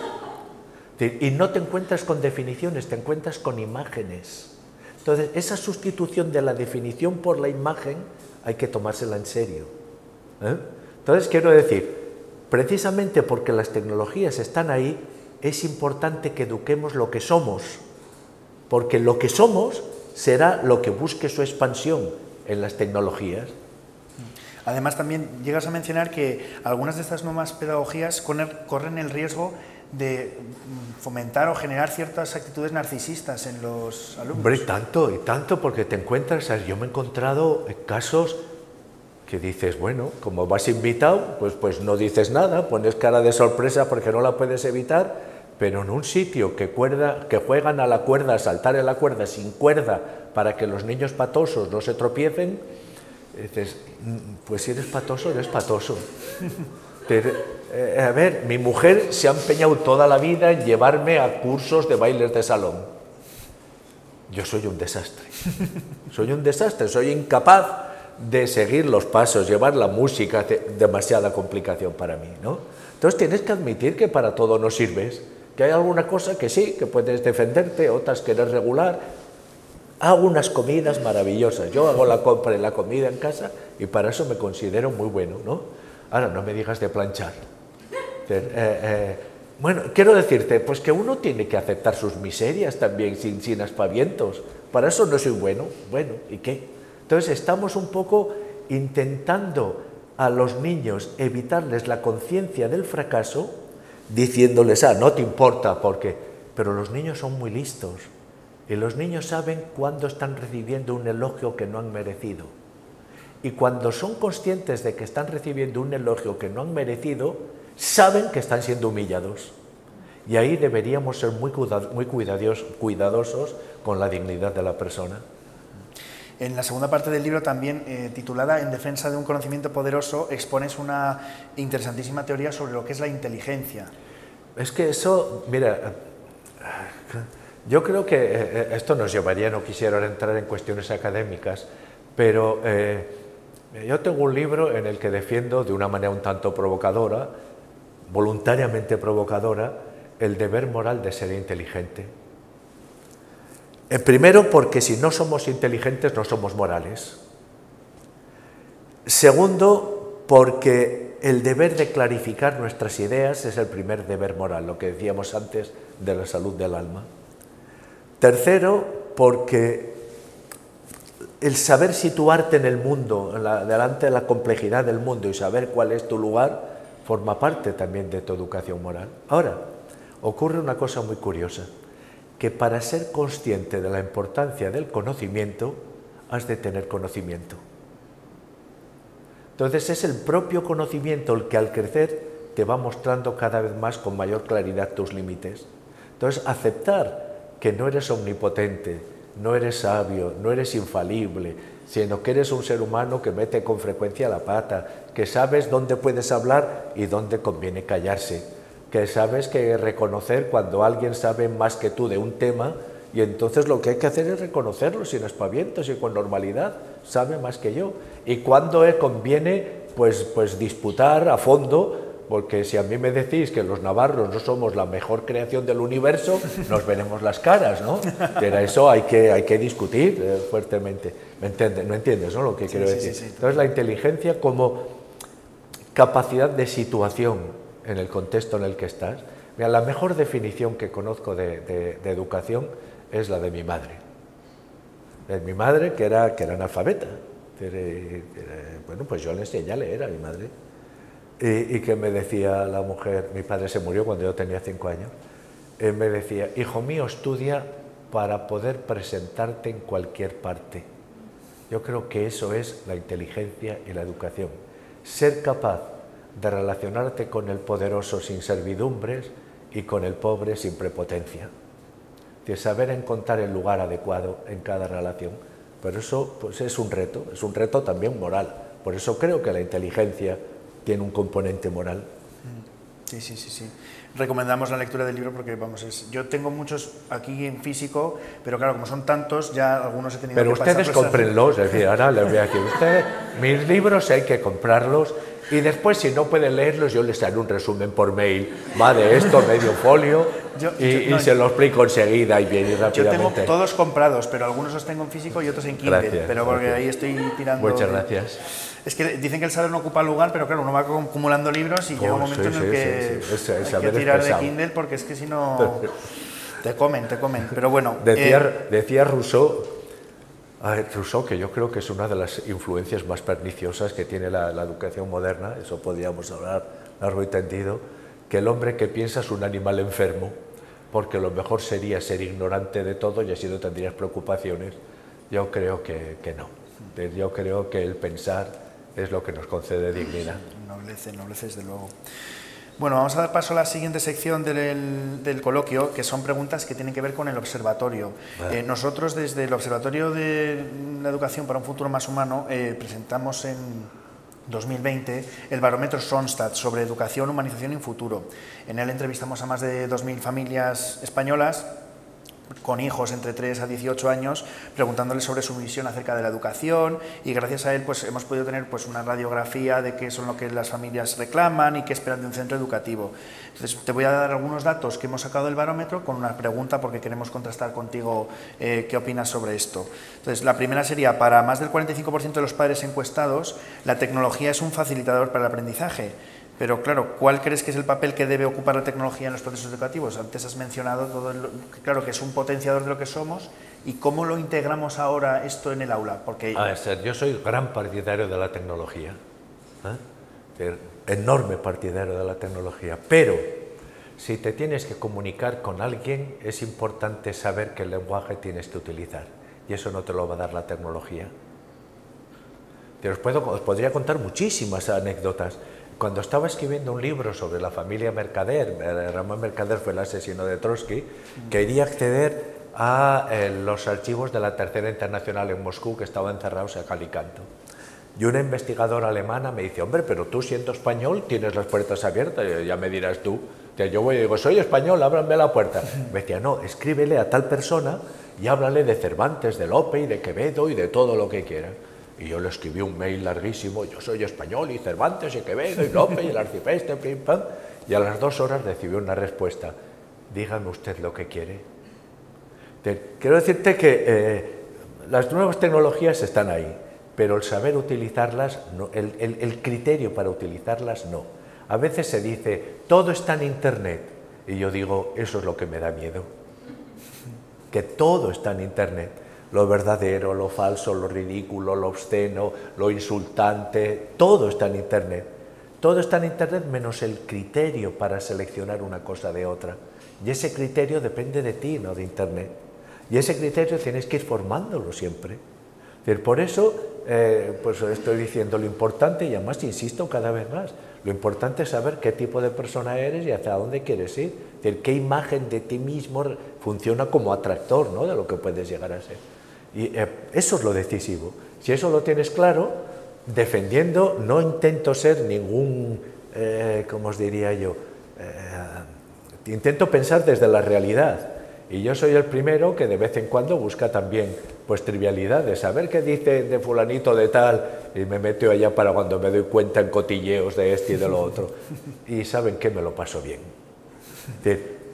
Y no te encuentras con definiciones, te encuentras con imágenes. Entonces, esa sustitución de la definición por la imagen hay que tomársela en serio. Entonces, quiero decir, precisamente porque las tecnologías están ahí, es importante que eduquemos lo que somos, porque lo que somos será lo que busque su expansión en las tecnologías. Además, también llegas a mencionar que algunas de estas nuevas pedagogías corren el riesgo de fomentar o generar ciertas actitudes narcisistas en los alumnos. Hombre, tanto y tanto, porque te encuentras, yo me he encontrado casos que dices, bueno, como vas invitado, pues no dices nada, pones cara de sorpresa porque no la puedes evitar, pero en un sitio que juegan a la cuerda, a saltar en la cuerda sin cuerda para que los niños patosos no se tropiecen, dices, pues si eres patoso, eres patoso. A ver, mi mujer se ha empeñado toda la vida en llevarme a cursos de bailes de salón. Yo soy un desastre. Soy un desastre, soy incapaz de seguir los pasos, llevar la música, demasiada complicación para mí, ¿no? Entonces tienes que admitir que para todo no sirves, que hay alguna cosa que sí, que puedes defenderte, otras que eres regular. Hago unas comidas maravillosas, yo hago la compra y la comida en casa y para eso me considero muy bueno, ¿no? Ahora, no me digas de planchar. Bueno, quiero decirte, pues que uno tiene que aceptar sus miserias también, sin aspavientos. para eso no soy bueno. Bueno, ¿y qué? Entonces estamos un poco intentando a los niños evitarles la conciencia del fracaso, diciéndoles, no te importa, porque... Pero los niños son muy listos y los niños saben cuándo están recibiendo un elogio que no han merecido. Y cuando son conscientes de que están recibiendo un elogio que no han merecido, saben que están siendo humillados. Y ahí deberíamos ser muy cuidadosos con la dignidad de la persona. En la segunda parte del libro, también titulada En defensa de un conocimiento poderoso, expones una interesantísima teoría sobre lo que es la inteligencia. Es que eso, mira, yo creo que esto nos llevaría, no quisiera entrar en cuestiones académicas, pero yo tengo un libro en el que defiendo de una manera un tanto provocadora, voluntariamente provocadora, el deber moral de ser inteligente. Primero, porque si no somos inteligentes no somos morales. Segundo, porque el deber de clarificar nuestras ideas es el primer deber moral, lo que decíamos antes de la salud del alma. Tercero, porque el saber situarte en el mundo, delante de la complejidad del mundo y saber cuál es tu lugar, forma parte también de tu educación moral. Ahora, ocurre una cosa muy curiosa, que para ser consciente de la importancia del conocimiento, has de tener conocimiento. Entonces es el propio conocimiento el que al crecer te va mostrando cada vez más con mayor claridad tus límites. Entonces aceptar que no eres omnipotente, no eres sabio, no eres infalible, sino que eres un ser humano que mete con frecuencia la pata, que sabes dónde puedes hablar y dónde conviene callarse, que sabes que reconocer cuando alguien sabe más que tú de un tema y entonces lo que hay que hacer es reconocerlo sin aspavientos y con normalidad, sabe más que yo. Y cuando conviene pues disputar a fondo, porque si a mí me decís que los navarros no somos la mejor creación del universo, nos veremos las caras, ¿no? Pero eso hay que discutir fuertemente. ¿No entiendes, no, lo que quiero decir? Sí. Entonces la inteligencia como capacidad de situación en el contexto en el que estás. Mira, la mejor definición que conozco de educación es la de mi madre. De mi madre, que era analfabeta. Bueno, pues yo le enseñé a leer a mi madre. Y que me decía la mujer, mi padre se murió cuando yo tenía 5 años, me decía, hijo mío, estudia para poder presentarte en cualquier parte. Yo creo que eso es la inteligencia y la educación. Ser capaz de relacionarte con el poderoso sin servidumbres y con el pobre sin prepotencia. De saber encontrar el lugar adecuado en cada relación. Pero eso pues, es un reto también moral. Por eso creo que la inteligencia tiene un componente moral. Sí. Recomendamos la lectura del libro porque, vamos, yo tengo muchos aquí en físico, pero claro, como son tantos, ya algunos he tenido que pasar. Pero ustedes cómprenlos, es decir, ahora les voy a decir, mis libros hay que comprarlos y después, si no pueden leerlos, yo les haré un resumen por mail, va de esto, medio folio, y se lo explico enseguida y bien y rápidamente. Yo tengo todos comprados, pero algunos los tengo en físico y otros en Kindle, pero porque ahí estoy tirando... Muchas gracias. Es que dicen que el saber no ocupa lugar, pero claro, uno va acumulando libros y llega un momento en el que hay que tirar de Kindle porque es que si no te comen. Pero bueno. Decía Rousseau, que yo creo que es una de las influencias más perniciosas que tiene la educación moderna, eso podríamos hablar largo y tendido, que el hombre que piensa es un animal enfermo, porque lo mejor sería ser ignorante de todo y así no tendrías preocupaciones. Yo creo que no. Yo creo que el pensar es lo que nos concede dignidad. Noblece desde luego. Bueno, vamos a dar paso a la siguiente sección del coloquio, que son preguntas que tienen que ver con el observatorio. Nosotros, desde el Observatorio de la Educación para un Futuro Más Humano, presentamos en 2020 el barómetro Sonstad sobre educación, humanización y futuro. En él entrevistamos a más de 2.000 familias españolas con hijos entre 3 a 18 años, preguntándoles sobre su visión acerca de la educación, y gracias a él pues, hemos podido tener pues, una radiografía de qué son lo que las familias reclaman y qué esperan de un centro educativo. Entonces te voy a dar algunos datos que hemos sacado del barómetro con una pregunta porque queremos contrastar contigo qué opinas sobre esto. Entonces la primera sería, para más del 45% de los padres encuestados, la tecnología es un facilitador para el aprendizaje. Pero claro, ¿cuál crees que es el papel que debe ocupar la tecnología en los procesos educativos? Antes has mencionado claro que es un potenciador de lo que somos ¿Y cómo lo integramos ahora esto en el aula? Porque... yo soy gran partidario de la tecnología, enorme partidario de la tecnología, pero si te tienes que comunicar con alguien es importante saber qué lenguaje tienes que utilizar, y eso no te lo va a dar la tecnología. Os podría contar muchísimas anécdotas. Cuando estaba escribiendo un libro sobre la familia Mercader, Ramón Mercader fue el asesino de Trotsky, quería acceder a los archivos de la Tercera Internacional en Moscú, que estaban encerrados a cal y canto. Y una investigadora alemana me dice, hombre, pero tú siendo español tienes las puertas abiertas, ya me dirás tú. Yo voy y digo, soy español, ábranme la puerta. Me decía, no, escríbele a tal persona y háblale de Cervantes, de Lope y de Quevedo y de todo lo que quiera. Y yo le escribí un mail larguísimo, yo soy español y Cervantes y Quevedo y Lope y el arcipreste, pim, pam. Y a las 2 horas recibí una respuesta, dígame usted lo que quiere. Quiero decirte que las nuevas tecnologías están ahí, pero el saber utilizarlas, no, el criterio para utilizarlas no. A veces se dice, todo está en Internet, y yo digo, eso es lo que me da miedo, que todo está en Internet. Lo verdadero, lo falso, lo ridículo, lo obsceno, lo insultante, todo está en Internet. Todo está en Internet menos el criterio para seleccionar una cosa de otra. Y ese criterio depende de ti, no de Internet. Y ese criterio tienes que ir formándolo siempre. Por eso, pues estoy diciendo lo importante, y además insisto cada vez más, lo importante es saber qué tipo de persona eres y hacia dónde quieres ir. Qué imagen de ti mismo funciona como atractor, ¿no?, de lo que puedes llegar a ser. Y eso es lo decisivo. Si eso lo tienes claro, defendiendo, no intento ser ningún, ¿cómo os diría yo? Intento pensar desde la realidad. Y yo soy el primero que de vez en cuando busca también pues trivialidades, saber qué dice de fulanito de tal, y me meto allá para cuando me doy cuenta en cotilleos de este y de lo otro. Y saben que me lo paso bien.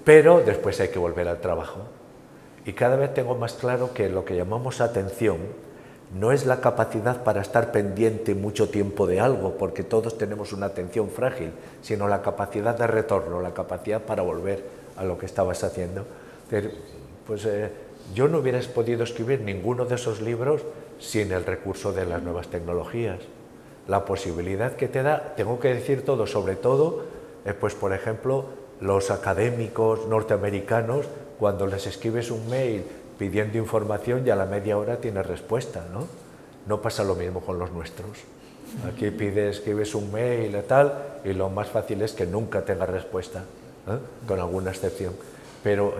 Pero después hay que volver al trabajo. Y cada vez tengo más claro que lo que llamamos atención no es la capacidad para estar pendiente mucho tiempo de algo, porque todos tenemos una atención frágil, sino la capacidad de retorno, la capacidad para volver a lo que estabas haciendo. Pues yo no hubiera podido escribir ninguno de esos libros sin el recurso de las nuevas tecnologías. La posibilidad que te da, tengo que decir todo, sobre todo, pues por ejemplo, los académicos norteamericanos, cuando les escribes un mail pidiendo información y a la media hora tienes respuesta, ¿no? No pasa lo mismo con los nuestros. Aquí escribes un mail y tal, y lo más fácil es que nunca tengas respuesta, con alguna excepción. Pero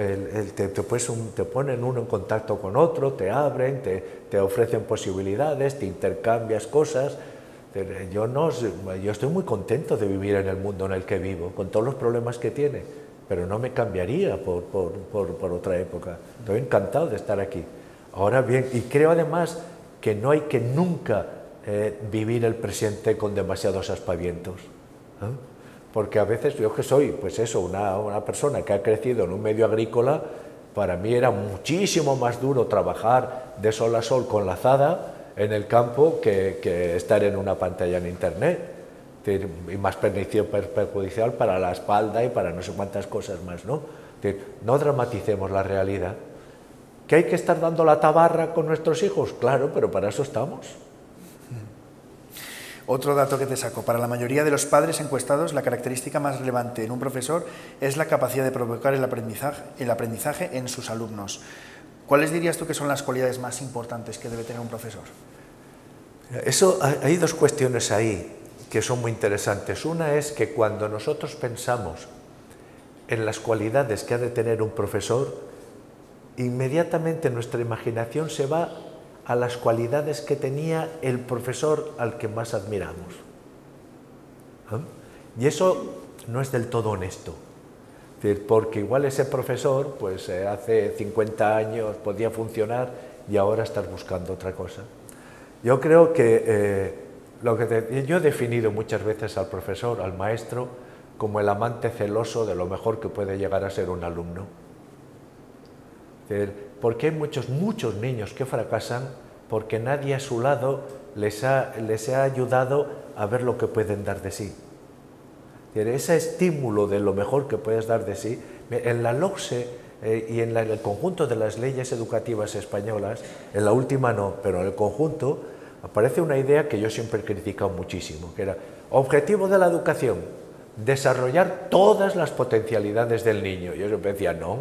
te ponen uno en contacto con otro, te abren, te ofrecen posibilidades, te intercambias cosas. Yo estoy muy contento de vivir en el mundo en el que vivo, con todos los problemas que tiene, pero no me cambiaría por otra época. Estoy encantado de estar aquí. Ahora bien, y creo además que no hay que nunca vivir el presente con demasiados aspavientos. Porque a veces yo que soy, pues eso, una persona que ha crecido en un medio agrícola, para mí era muchísimo más duro trabajar de sol a sol con la azada en el campo que estar en una pantalla en Internet. Y más perjudicial para la espalda y para no sé cuántas cosas más, ¿no? No dramaticemos la realidad. ¿Que hay que estar dando la tabarra con nuestros hijos? Claro, pero para eso estamos. Otro dato que te saco, para la mayoría de los padres encuestados, la característica más relevante en un profesor es la capacidad de provocar el aprendizaje en sus alumnos. ¿Cuáles dirías tú que son las cualidades más importantes que debe tener un profesor? Hay dos cuestiones ahí que son muy interesantes. Una es que cuando nosotros pensamos en las cualidades que ha de tener un profesor, inmediatamente nuestra imaginación se va a las cualidades que tenía el profesor al que más admiramos. Y eso no es del todo honesto, porque igual ese profesor pues hace 50 años podía funcionar y ahora estás buscando otra cosa. Yo creo que yo he definido muchas veces al profesor, al maestro, como el amante celoso de lo mejor que puede llegar a ser un alumno. Porque hay muchos niños que fracasan porque nadie a su lado les ha ayudado a ver lo que pueden dar de sí. Ese estímulo de lo mejor que puedes dar de sí En la LOCSE y en el conjunto de las leyes educativas españolas, en la última no, pero en el conjunto, aparece una idea que yo siempre he criticado muchísimo, que era objetivo de la educación, desarrollar todas las potencialidades del niño. Yo siempre decía no,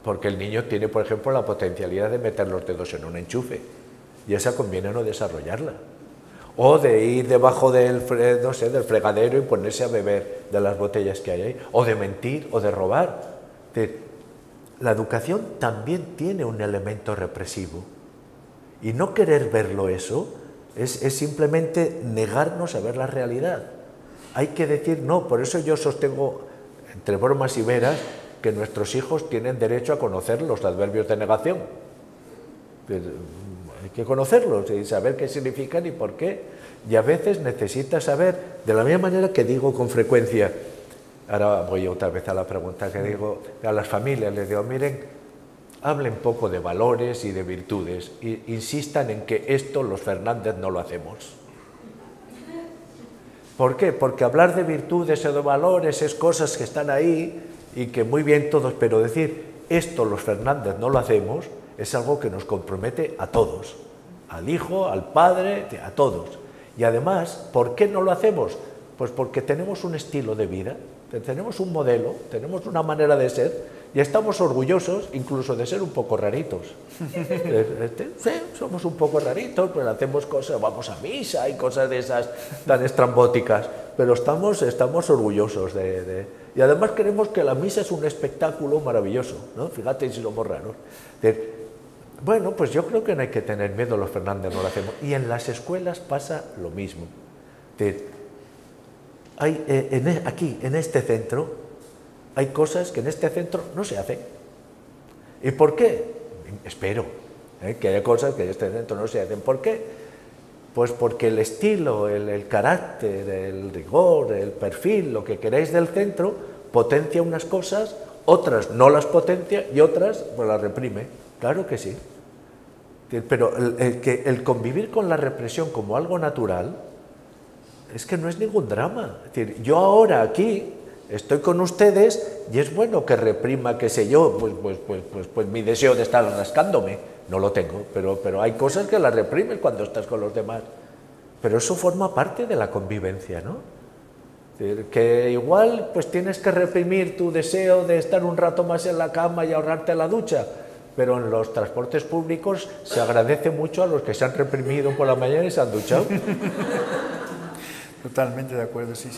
porque el niño tiene, por ejemplo, la potencialidad de meter los dedos en un enchufe, y esa conviene no desarrollarla. O de ir debajo del, no sé, del fregadero y ponerse a beber de las botellas que hay ahí, o de mentir, o de robar. La educación también tiene un elemento represivo, y no querer verlo eso es simplemente negarnos a ver la realidad. Hay que decir no, por eso yo sostengo, entre bromas y veras, que nuestros hijos tienen derecho a conocer los adverbios de negación. Hay que conocerlos y saber qué significan y por qué. Y a veces necesitas saber, de la misma manera que digo con frecuencia, ahora voy otra vez a la pregunta que digo a las familias, les digo, miren, hablen poco de valores y de virtudes, e insistan en que esto los Fernández no lo hacemos. ¿Por qué? Porque hablar de virtudes o de valores es cosas que están ahí y que muy bien todos, pero decir esto los Fernández no lo hacemos es algo que nos compromete a todos, al hijo, al padre, a todos. Y además, ¿por qué no lo hacemos? Pues porque tenemos un estilo de vida, tenemos un modelo, tenemos una manera de ser y estamos orgullosos incluso de ser un poco raritos. Sí, somos un poco raritos, pues hacemos cosas, vamos a misa y cosas de esas tan estrambóticas, pero estamos orgullosos y además creemos que la misa es un espectáculo maravilloso, ¿no? Fíjate si somos raros. Bueno, pues yo creo que no hay que tener miedo, los Fernández no lo hacemos. Y en las escuelas pasa lo mismo. Aquí, en este centro, hay cosas que en este centro no se hacen. ¿Y por qué? Espero que haya cosas que en este centro no se hacen. ¿Por qué? Pues porque el estilo, el carácter, el rigor, el perfil, lo que queráis del centro, potencia unas cosas, otras no las potencia y otras pues las reprime. Claro que sí. Pero el convivir con la represión como algo natural es que no es ningún drama. Es decir, yo ahora aquí estoy con ustedes y es bueno que reprima, qué sé yo, pues mi deseo de estar rascándome. No lo tengo, pero hay cosas que las reprimes cuando estás con los demás. Pero eso forma parte de la convivencia, ¿no? Es decir, que igual pues tienes que reprimir tu deseo de estar un rato más en la cama y ahorrarte la ducha. Pero en los transportes públicos se agradece mucho a los que se han reprimido por la mañana y se han duchado. Totalmente de acuerdo, sí.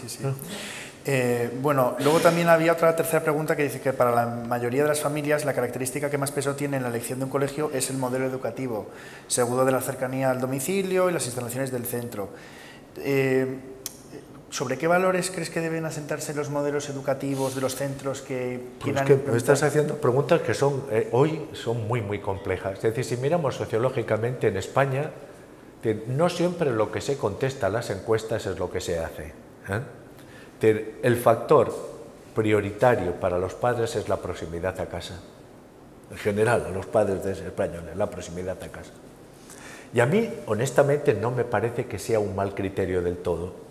Bueno, luego también había otra tercera pregunta que dice que para la mayoría de las familias la característica que más peso tiene en la elección de un colegio es el modelo educativo, seguro de la cercanía al domicilio y las instalaciones del centro. ¿Sobre qué valores crees que deben asentarse los modelos educativos de los centros que quieran implementar? Me estás haciendo preguntas que hoy son muy complejas. Es decir, si miramos sociológicamente en España, no siempre lo que se contesta a las encuestas es lo que se hace. El factor prioritario para los padres es la proximidad a casa. En general, a los padres españoles, la proximidad a casa. Y a mí, honestamente, no me parece que sea un mal criterio del todo.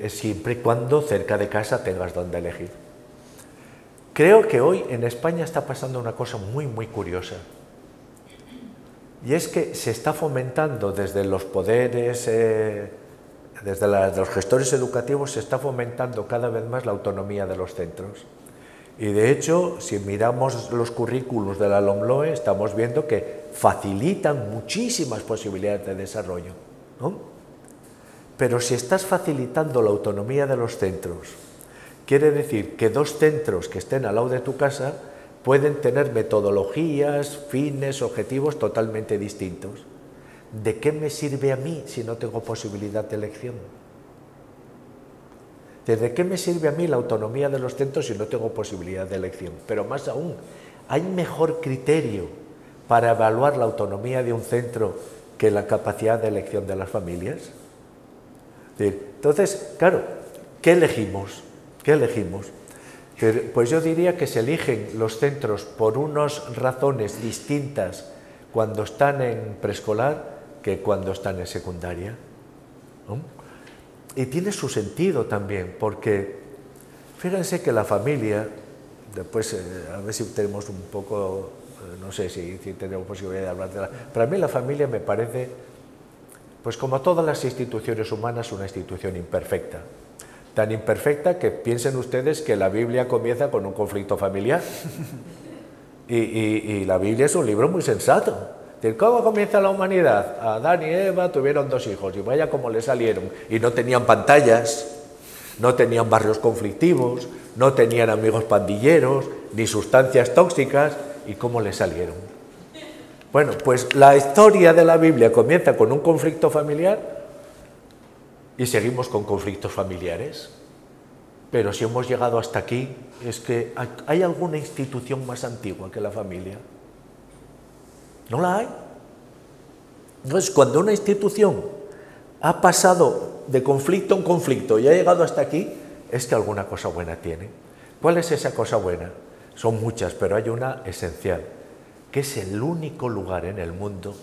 Siempre y cuando cerca de casa tengas donde elegir. Creo que hoy en España está pasando una cosa muy curiosa, y es que se está fomentando desde los poderes, desde los gestores educativos, se está fomentando cada vez más la autonomía de los centros. Y de hecho, si miramos los currículos de la LOMLOE, estamos viendo que facilitan muchísimas posibilidades de desarrollo, ¿no? Pero si estás facilitando la autonomía de los centros, quiere decir que dos centros que estén al lado de tu casa pueden tener metodologías, fines, objetivos totalmente distintos. ¿De qué me sirve a mí si no tengo posibilidad de elección? ¿De qué me sirve a mí la autonomía de los centros si no tengo posibilidad de elección? Pero más aún, ¿hay mejor criterio para evaluar la autonomía de un centro que la capacidad de elección de las familias? Entonces, claro, ¿qué elegimos? ¿Qué elegimos? Pues yo diría que se eligen los centros por unas razones distintas cuando están en preescolar que cuando están en secundaria, ¿no? Y tiene su sentido también, porque Fíjense que la familia, después a ver si tenemos un poco, no sé si tenemos posibilidad de hablar de la... Para mí la familia me parece, pues como todas las instituciones humanas, una institución imperfecta. Tan imperfecta que piensen ustedes que la Biblia comienza con un conflicto familiar. Y la Biblia es un libro muy sensato. ¿Cómo comienza la humanidad? Adán y Eva tuvieron 2 hijos y vaya como le salieron. Y no tenían pantallas, no tenían barrios conflictivos, no tenían amigos pandilleros, ni sustancias tóxicas. ¿Y cómo le salieron? Bueno, pues la historia de la Biblia comienza con un conflicto familiar y seguimos con conflictos familiares. Pero si hemos llegado hasta aquí, es que ¿hay alguna institución más antigua que la familia? No la hay. Entonces, cuando una institución ha pasado de conflicto en conflicto y ha llegado hasta aquí, es que alguna cosa buena tiene. ¿Cuál es esa cosa buena? Son muchas, pero hay una esencial, que es el único lugar en el mundo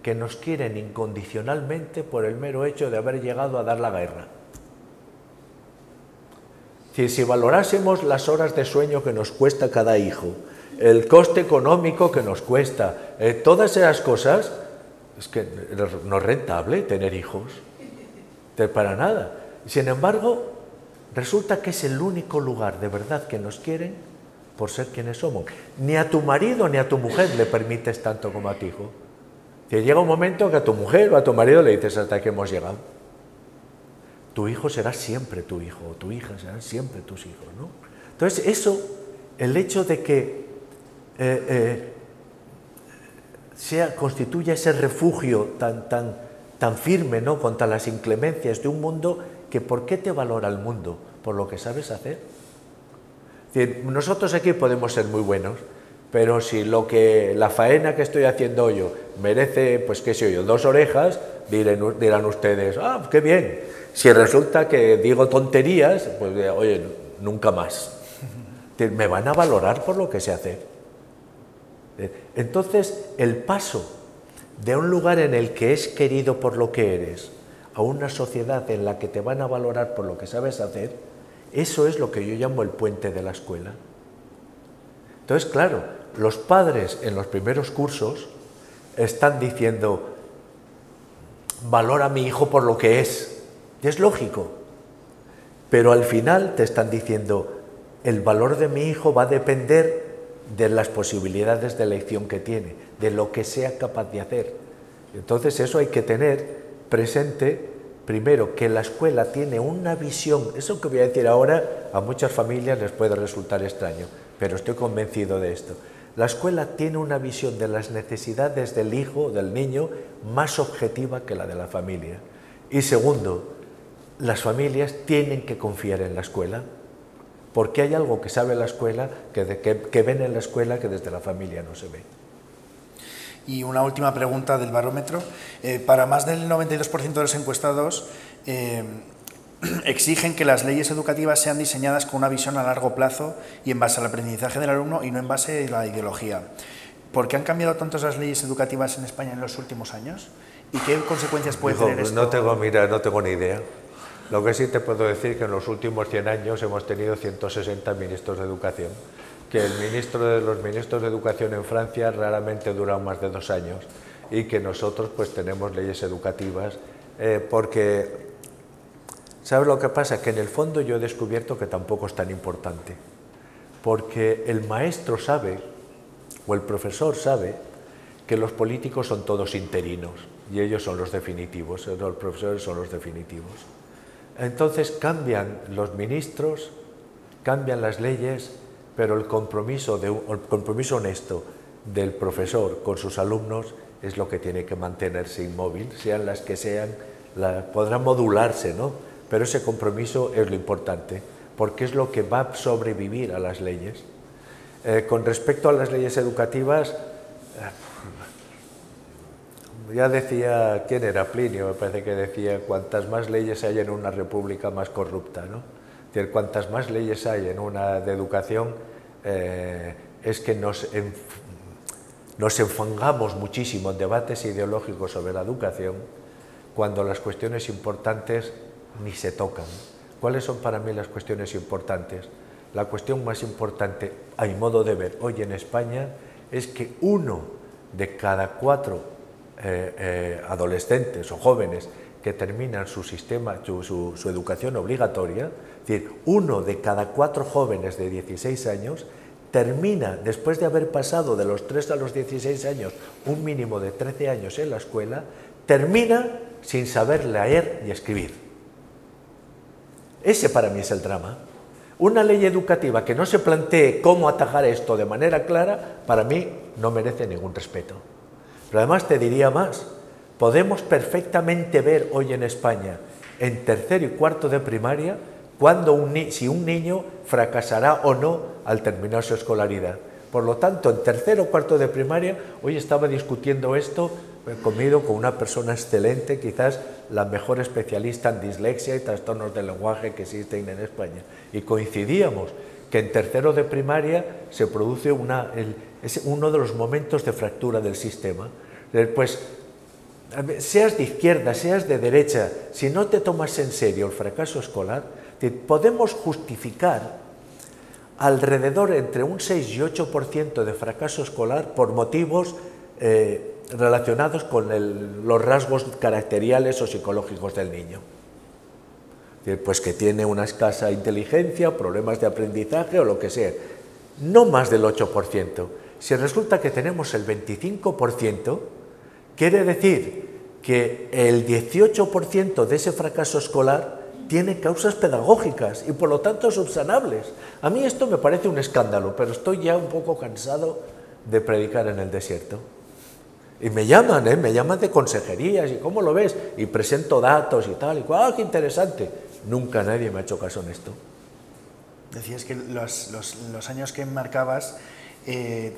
que nos quieren incondicionalmente por el mero hecho de haber llegado a dar la guerra. Si valorásemos las horas de sueño que nos cuesta cada hijo, el coste económico que nos cuesta, todas esas cosas, es que no es rentable tener hijos, para nada. Sin embargo, resulta que es el único lugar de verdad que nos quieren por ser quienes somos. Ni a tu marido ni a tu mujer le permites tanto como a tu hijo. Que llega un momento que a tu mujer o a tu marido le dices hasta que hemos llegado. Tu hijo será siempre tu hijo, o tu hija serán siempre tus hijos, ¿no? Entonces eso, el hecho de que constituya ese refugio tan firme, ¿no?, contra las inclemencias de un mundo que ¿por qué te valora el mundo? Por lo que sabes hacer. Es decir, nosotros aquí podemos ser muy buenos, pero si la faena que estoy haciendo yo merece, pues qué sé yo, 2 orejas, dirán ustedes, ah, qué bien. Si resulta que digo tonterías, pues oye, nunca más. Me van a valorar por lo que sé hacer. Entonces, el paso de un lugar en el que es querido por lo que eres a una sociedad en la que te van a valorar por lo que sabes hacer, eso es lo que yo llamo el puente de la escuela. Entonces, claro, los padres en los primeros cursos están diciendo, valora a mi hijo por lo que es lógico, pero al final te están diciendo, el valor de mi hijo va a depender de las posibilidades de elección que tiene, de lo que sea capaz de hacer. Entonces eso hay que tener presente, primero, que la escuela tiene una visión, eso que voy a decir ahora a muchas familias les puede resultar extraño, pero estoy convencido de esto. La escuela tiene una visión de las necesidades del hijo, del niño, más objetiva que la de la familia. Y segundo, las familias tienen que confiar en la escuela, porque hay algo que sabe la escuela, que ven en la escuela que desde la familia no se ve. Y una última pregunta del barómetro. Para más del 92% de los encuestados exigen que las leyes educativas sean diseñadas con una visión a largo plazo y en base al aprendizaje del alumno y no en base a la ideología. ¿Por qué han cambiado tanto las leyes educativas en España en los últimos años? ¿Y qué consecuencias puede tener esto? No tengo ni idea. Lo que sí te puedo decir es que en los últimos 100 años hemos tenido 160 ministros de educación, que los ministros de educación en Francia raramente duran más de 2 años y que nosotros pues tenemos leyes educativas porque, ¿sabes lo que pasa? Que en el fondo yo he descubierto que tampoco es tan importante, porque el maestro sabe, o el profesor sabe, que los políticos son todos interinos y ellos son los definitivos, los profesores son los definitivos. Entonces cambian los ministros, cambian las leyes, pero el compromiso honesto del profesor con sus alumnos es lo que tiene que mantenerse inmóvil, sean las que sean, podrán modularse, ¿no? Pero ese compromiso es lo importante, porque es lo que va a sobrevivir a las leyes. Con respecto a las leyes educativas, ya decía, ¿quién era? Plinio, me parece que decía, cuantas más leyes hay en una república, más corrupta, ¿no? Es decir, cuantas más leyes hay en una de educación, es que nos enfangamos muchísimo en debates ideológicos sobre la educación, cuando las cuestiones importantes ni se tocan, ¿Cuáles son para mí las cuestiones importantes? La cuestión más importante, a mi modo de ver, hoy en España, es que 1 de cada 4 adolescentes o jóvenes que terminan su educación obligatoria, es decir, 1 de cada 4 jóvenes de 16 años termina, después de haber pasado de los 3 a los 16 años, un mínimo de 13 años en la escuela, termina sin saber leer y escribir. Ese para mí es el drama. Una ley educativa que no se plantee cómo atajar esto de manera clara, para mí no merece ningún respeto. Pero además te diría más, podemos perfectamente ver hoy en España, en tercero y cuarto de primaria, si un niño fracasará o no al terminar su escolaridad. Por lo tanto, en tercero o cuarto de primaria, hoy estaba discutiendo esto, he comido con una persona excelente, quizás la mejor especialista en dislexia y trastornos del lenguaje que existen en España. Y coincidíamos que en tercero de primaria se produce uno de los momentos de fractura del sistema. Pues, seas de izquierda, seas de derecha, si no te tomas en serio el fracaso escolar, podemos justificar alrededor entre un 6 y 8% de fracaso escolar por motivos relacionados con los rasgos caracteriales o psicológicos del niño. Pues que tiene una escasa inteligencia, problemas de aprendizaje o lo que sea. No más del 8%. Si resulta que tenemos el 25%, quiere decir que el 18% de ese fracaso escolar tiene causas pedagógicas y por lo tanto subsanables. A mí esto me parece un escándalo, pero estoy ya un poco cansado de predicar en el desierto. Y me llaman de consejerías, y ¿cómo lo ves? Y presento datos y tal, y ¡ah, qué interesante! Nunca nadie me ha hecho caso en esto. Decías que los años que marcabas, te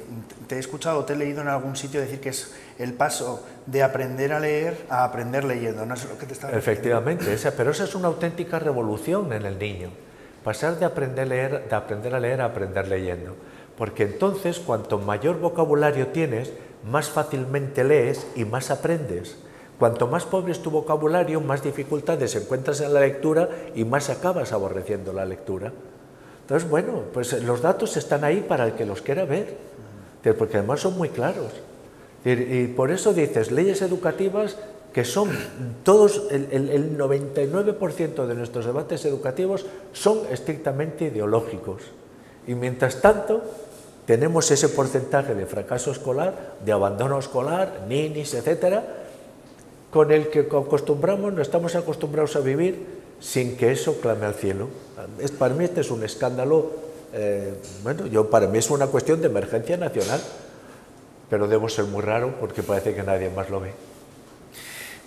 he escuchado o te he leído en algún sitio decir que es el paso de aprender a leer a aprender leyendo, ¿no es lo que te estaba refiriendo? Efectivamente, pero esa es una auténtica revolución en el niño, pasar de aprender a leer a aprender leyendo, porque entonces cuanto mayor vocabulario tienes, más fácilmente lees y más aprendes. Cuanto más pobre es tu vocabulario, más dificultades encuentras en la lectura y más acabas aborreciendo la lectura. Entonces, bueno, pues los datos están ahí para el que los quiera ver, porque además son muy claros. Y por eso dices, leyes educativas que son todos, el 99% de nuestros debates educativos son estrictamente ideológicos. Y mientras tanto, tenemos ese porcentaje de fracaso escolar, de abandono escolar, ninis, etcétera, con el que no estamos acostumbrados a vivir sin que eso clame al cielo. Para mí este es un escándalo, para mí es una cuestión de emergencia nacional, pero debo ser muy raro porque parece que nadie más lo ve.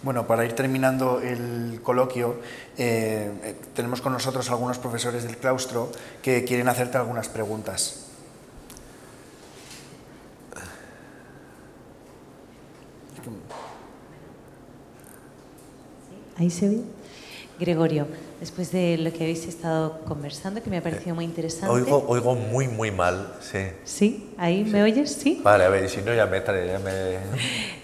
Bueno, para ir terminando el coloquio, tenemos con nosotros algunos profesores del claustro que quieren hacerte algunas preguntas. ¿Ahí se ve? Gregorio, después de lo que habéis estado conversando, que me ha parecido muy interesante... Oigo muy, muy mal, sí. ¿Sí? ¿Ahí me oyes? ¿Sí? Vale, a ver, y si no ya me...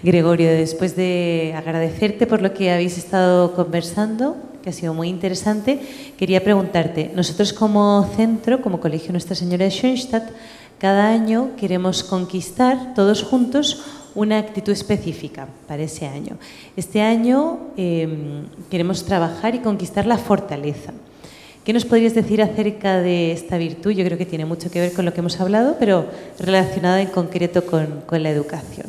Gregorio, después de agradecerte por lo que habéis estado conversando, que ha sido muy interesante, quería preguntarte, nosotros como centro, como Colegio Nuestra Señora de Schoenstatt, cada año queremos conquistar todos juntos una actitud específica para ese año. Este año queremos trabajar y conquistar la fortaleza. ¿Qué nos podrías decir acerca de esta virtud? Yo creo que tiene mucho que ver con lo que hemos hablado, pero relacionada en concreto con la educación.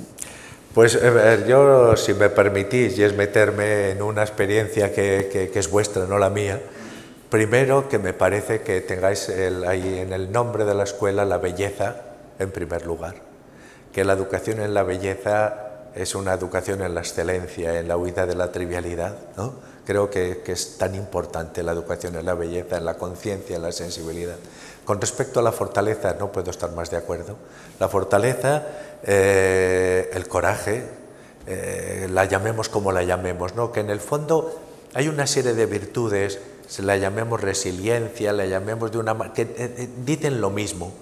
Pues yo, si me permitís, y es meterme en una experiencia que es vuestra, no la mía, primero que me parece que tengáis ahí en el nombre de la escuela la belleza en primer lugar. Que la educación en la belleza es una educación en la excelencia, en la huida de la trivialidad, ¿no? Creo que es tan importante la educación en la belleza, en la conciencia, en la sensibilidad. Con respecto a la fortaleza, no puedo estar más de acuerdo. La fortaleza, el coraje, la llamemos como la llamemos, ¿no? Que en el fondo hay una serie de virtudes, la llamemos resiliencia, la llamemos de una... que dicen lo mismo.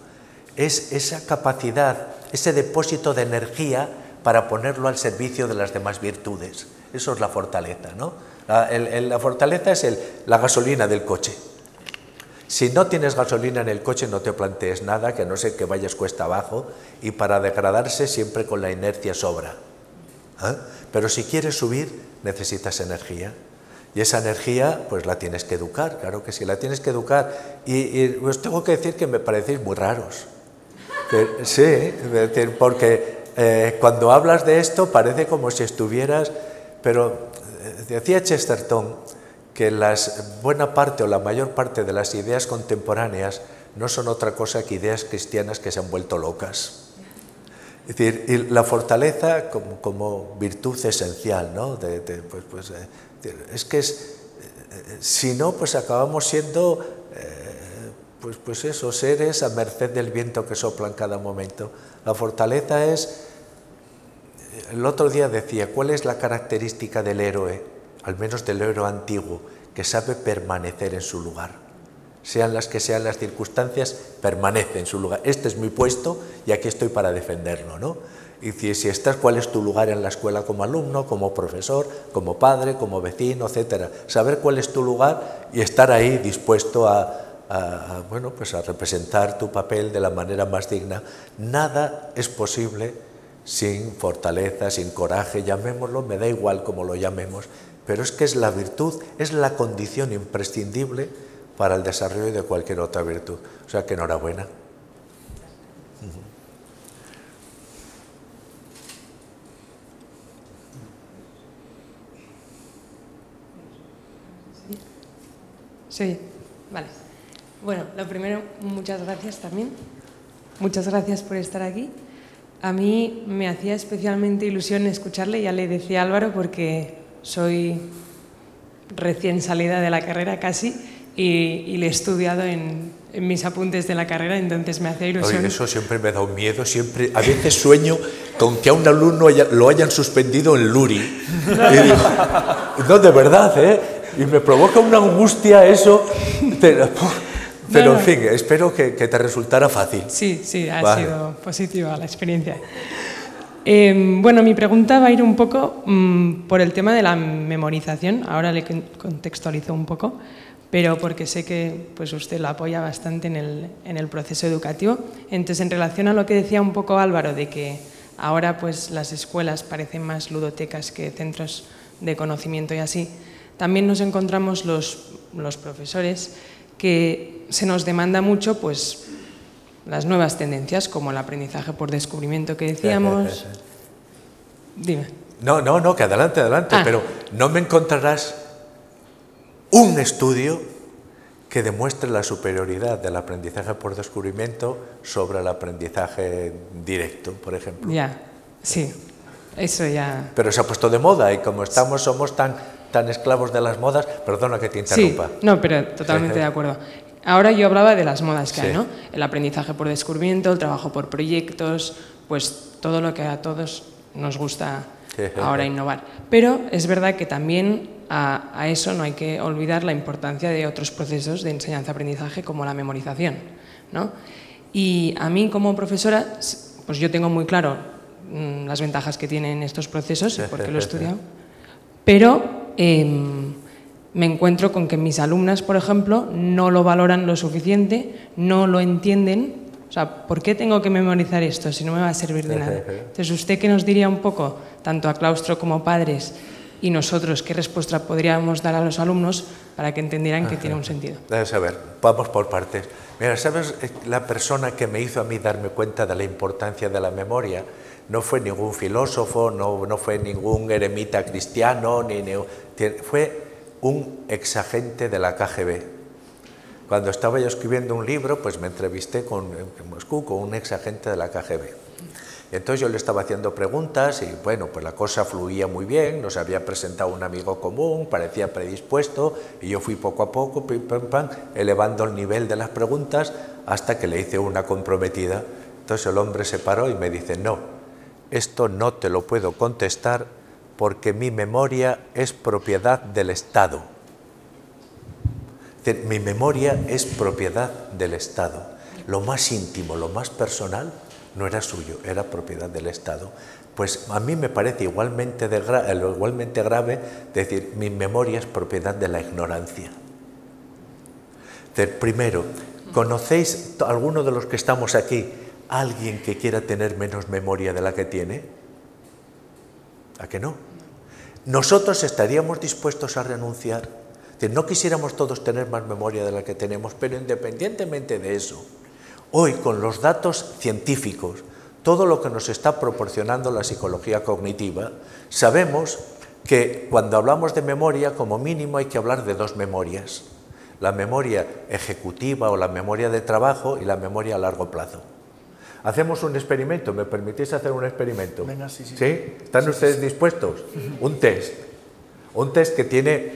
Es esa capacidad, ese depósito de energía para ponerlo al servicio de las demás virtudes. Eso es la fortaleza, ¿no? La fortaleza es la gasolina del coche. Si no tienes gasolina en el coche, no te plantees nada, que no sé que vayas cuesta abajo, y para degradarse siempre con la inercia sobra. Pero si quieres subir, necesitas energía. Y esa energía, pues la tienes que educar, claro que sí, la tienes que educar. Y os tengo que decir que me parecéis muy raros. Sí, es decir, porque cuando hablas de esto parece como si estuvieras... Pero decía Chesterton que buena parte o la mayor parte de las ideas contemporáneas no son otra cosa que ideas cristianas que se han vuelto locas. Es decir, y la fortaleza como virtud esencial, ¿no? Es que si no, pues acabamos siendo pues esos seres a merced del viento que sopla en cada momento. La fortaleza es... El otro día decía, ¿cuál es la característica del héroe, al menos del héroe antiguo, que sabe permanecer en su lugar? Sean las que sean las circunstancias, permanece en su lugar. Este es mi puesto y aquí estoy para defenderlo, ¿no? Y si estás, ¿cuál es tu lugar en la escuela como alumno, como profesor, como padre, como vecino, etcétera? Saber cuál es tu lugar y estar ahí dispuesto bueno, pues a representar tu papel de la manera más digna. Nada es posible sin fortaleza, sin coraje, llamémoslo, me da igual como lo llamemos, pero es que es la virtud, es la condición imprescindible para el desarrollo de cualquier otra virtud. O sea que enhorabuena. Sí, vale. Bueno, lo primero, muchas gracias también. Muchas gracias por estar aquí. A mí me hacía especialmente ilusión escucharle, ya le decía a Álvaro, porque soy recién salida de la carrera casi y le he estudiado en mis apuntes de la carrera, entonces me hacía ilusión. Oye, eso siempre me da un miedo, siempre, a veces sueño con que a un alumno lo hayan suspendido en Luri. Y digo, no, de verdad, y me provoca una angustia eso, pero en fin, espero que te resultara fácil. Sí, ha sido positiva la experiencia. Bueno, mi pregunta va a ir un poco por el tema de la memorización, ahora le contextualizo un poco, pero porque sé que pues usted lo apoya bastante en el proceso educativo. Entonces, en relación a lo que decía un poco Álvaro, de que ahora pues las escuelas parecen más ludotecas que centros de conocimiento y así, también nos encontramos los profesores que se nos demanda mucho pues las nuevas tendencias, como el aprendizaje por descubrimiento que decíamos. Dime. No, que adelante, pero no me encontrarás un estudio que demuestre la superioridad del aprendizaje por descubrimiento sobre el aprendizaje directo, por ejemplo. Ya, sí, eso ya... Pero se ha puesto de moda y como somos tan esclavos de las modas, perdona que te interrumpa. Sí, no, pero totalmente de acuerdo. Ahora yo hablaba de las modas que hay, ¿no? El aprendizaje por descubrimiento, el trabajo por proyectos, pues todo lo que a todos nos gusta ahora innovar. Pero es verdad que también a eso no hay que olvidar la importancia de otros procesos de enseñanza-aprendizaje como la memorización, ¿no? Y a mí como profesora, pues yo tengo muy claro las ventajas que tienen estos procesos, porque lo he estudiado, pero me encuentro con que mis alumnas, por ejemplo, no lo valoran lo suficiente, no lo entienden. O sea, ¿por qué tengo que memorizar esto si no me va a servir de nada? Entonces, ¿usted qué nos diría un poco, tanto a claustro como padres y nosotros, qué respuesta podríamos dar a los alumnos para que entendieran que tiene un sentido? Debes saber, vamos por partes. Mira, ¿sabes? La persona que me hizo a mí darme cuenta de la importancia de la memoria no fue ningún filósofo, no fue ningún eremita cristiano, fue un exagente de la KGB. Cuando estaba yo escribiendo un libro, pues me entrevisté en Moscú con un exagente de la KGB. Y entonces yo le estaba haciendo preguntas y bueno, pues la cosa fluía muy bien, nos había presentado un amigo común, parecía predispuesto y yo fui poco a poco, pim, pam, pam, elevando el nivel de las preguntas hasta que le hice una comprometida. Entonces el hombre se paró y me dice, no, esto no te lo puedo contestar porque mi memoria es propiedad del Estado. Es decir, mi memoria es propiedad del Estado. Lo más íntimo, lo más personal, no era suyo, era propiedad del Estado. Pues a mí me parece igualmente grave decir, mi memoria es propiedad de la ignorancia. Primero, ¿conocéis alguno de los que estamos aquí alguien que quiera tener menos memoria de la que tiene? ¿A que no? Nosotros estaríamos dispuestos a renunciar. No quisiéramos todos tener más memoria de la que tenemos, pero independientemente de eso, hoy con los datos científicos, todo lo que nos está proporcionando la psicología cognitiva, sabemos que cuando hablamos de memoria, como mínimo hay que hablar de dos memorias: la memoria ejecutiva o la memoria de trabajo y la memoria a largo plazo. Hacemos un experimento, ¿me permitís hacer un experimento? Venga, sí, sí. ¿Sí? ¿Están ustedes dispuestos? Un test que tiene,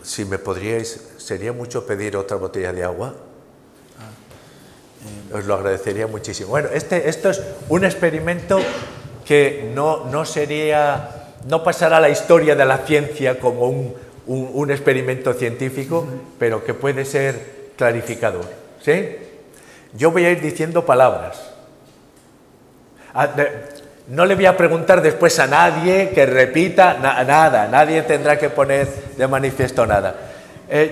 si me podríais, sería mucho pedir otra botella de agua. Os lo agradecería muchísimo. Bueno, esto es un experimento que no pasará a la historia de la ciencia como un experimento científico, pero que puede ser clarificador. ¿Sí? Yo voy a ir diciendo palabras. No le voy a preguntar después a nadie que repita nada, nadie tendrá que poner de manifiesto nada.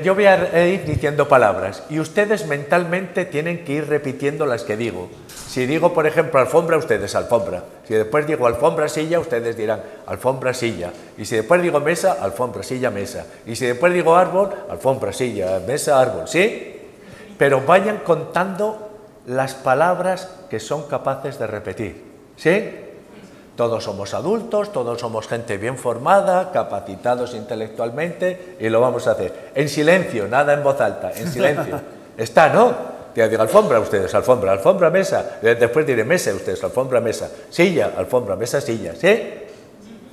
Yo voy a ir diciendo palabras y ustedes mentalmente tienen que ir repitiendo las que digo. Si digo, por ejemplo, alfombra, ustedes alfombra. Si después digo alfombra, silla, ustedes dirán alfombra, silla. Y si después digo mesa, alfombra, silla, mesa. Y si después digo árbol, alfombra, silla, mesa, árbol. ¿Sí? Pero vayan contando las palabras que son capaces de repetir. ¿Sí? Todos somos adultos, todos somos gente bien formada, capacitados intelectualmente, y lo vamos a hacer. En silencio, nada en voz alta, en silencio. Está, ¿no? Te digo alfombra, ustedes alfombra, alfombra, mesa. Después diré mesa, ustedes alfombra, mesa. Silla, alfombra, mesa, silla. ¿Sí?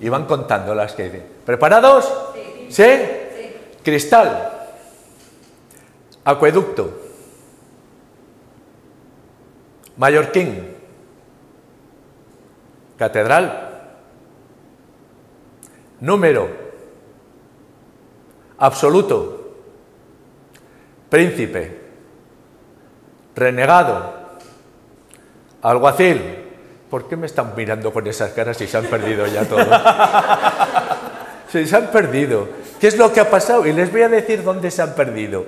Y van contando las que dicen. ¿Preparados? Sí. ¿Sí? Sí. Cristal. Acueducto. Mallorquín. Catedral. Número. Absoluto. Príncipe. Renegado. Alguacil. ¿Por qué me están mirando con esas caras si se han perdido ya todos? Se han perdido. ¿Qué es lo que ha pasado? Y les voy a decir dónde se han perdido.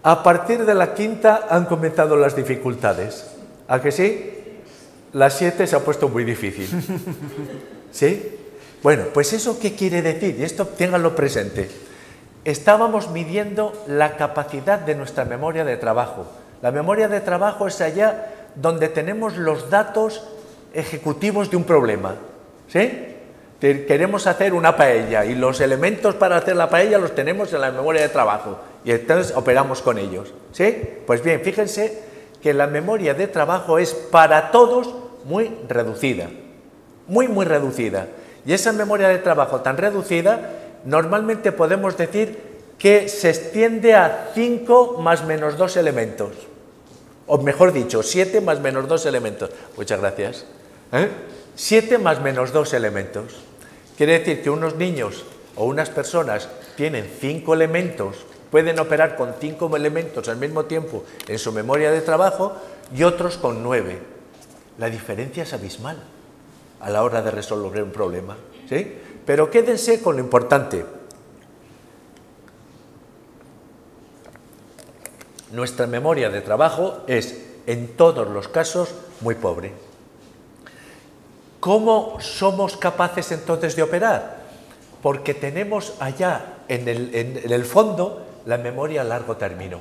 A partir de la quinta han comenzado las dificultades. ¿A que sí? La 7 se ha puesto muy difícil. ¿Sí? Bueno, pues ¿eso qué quiere decir? Y esto ténganlo presente. Estábamos midiendo la capacidad de nuestra memoria de trabajo. La memoria de trabajo es allá donde tenemos los datos ejecutivos de un problema. ¿Sí? Queremos hacer una paella y los elementos para hacer la paella los tenemos en la memoria de trabajo y entonces operamos con ellos. ¿Sí? Pues bien, fíjense que la memoria de trabajo es para todos muy reducida, muy reducida. Y esa memoria de trabajo tan reducida, normalmente podemos decir que se extiende a 5 más menos 2 elementos. O mejor dicho, 7 más menos 2 elementos. Muchas gracias. 7 más menos 2 elementos. Quiere decir que unos niños o unas personas tienen 5 elementos, pueden operar con 5 elementos al mismo tiempo en su memoria de trabajo y otros con 9. La diferencia es abismal a la hora de resolver un problema. ¿Sí? Pero quédense con lo importante. Nuestra memoria de trabajo es, en todos los casos, muy pobre. ¿Cómo somos capaces entonces de operar? Porque tenemos allá en el fondo la memoria a largo término.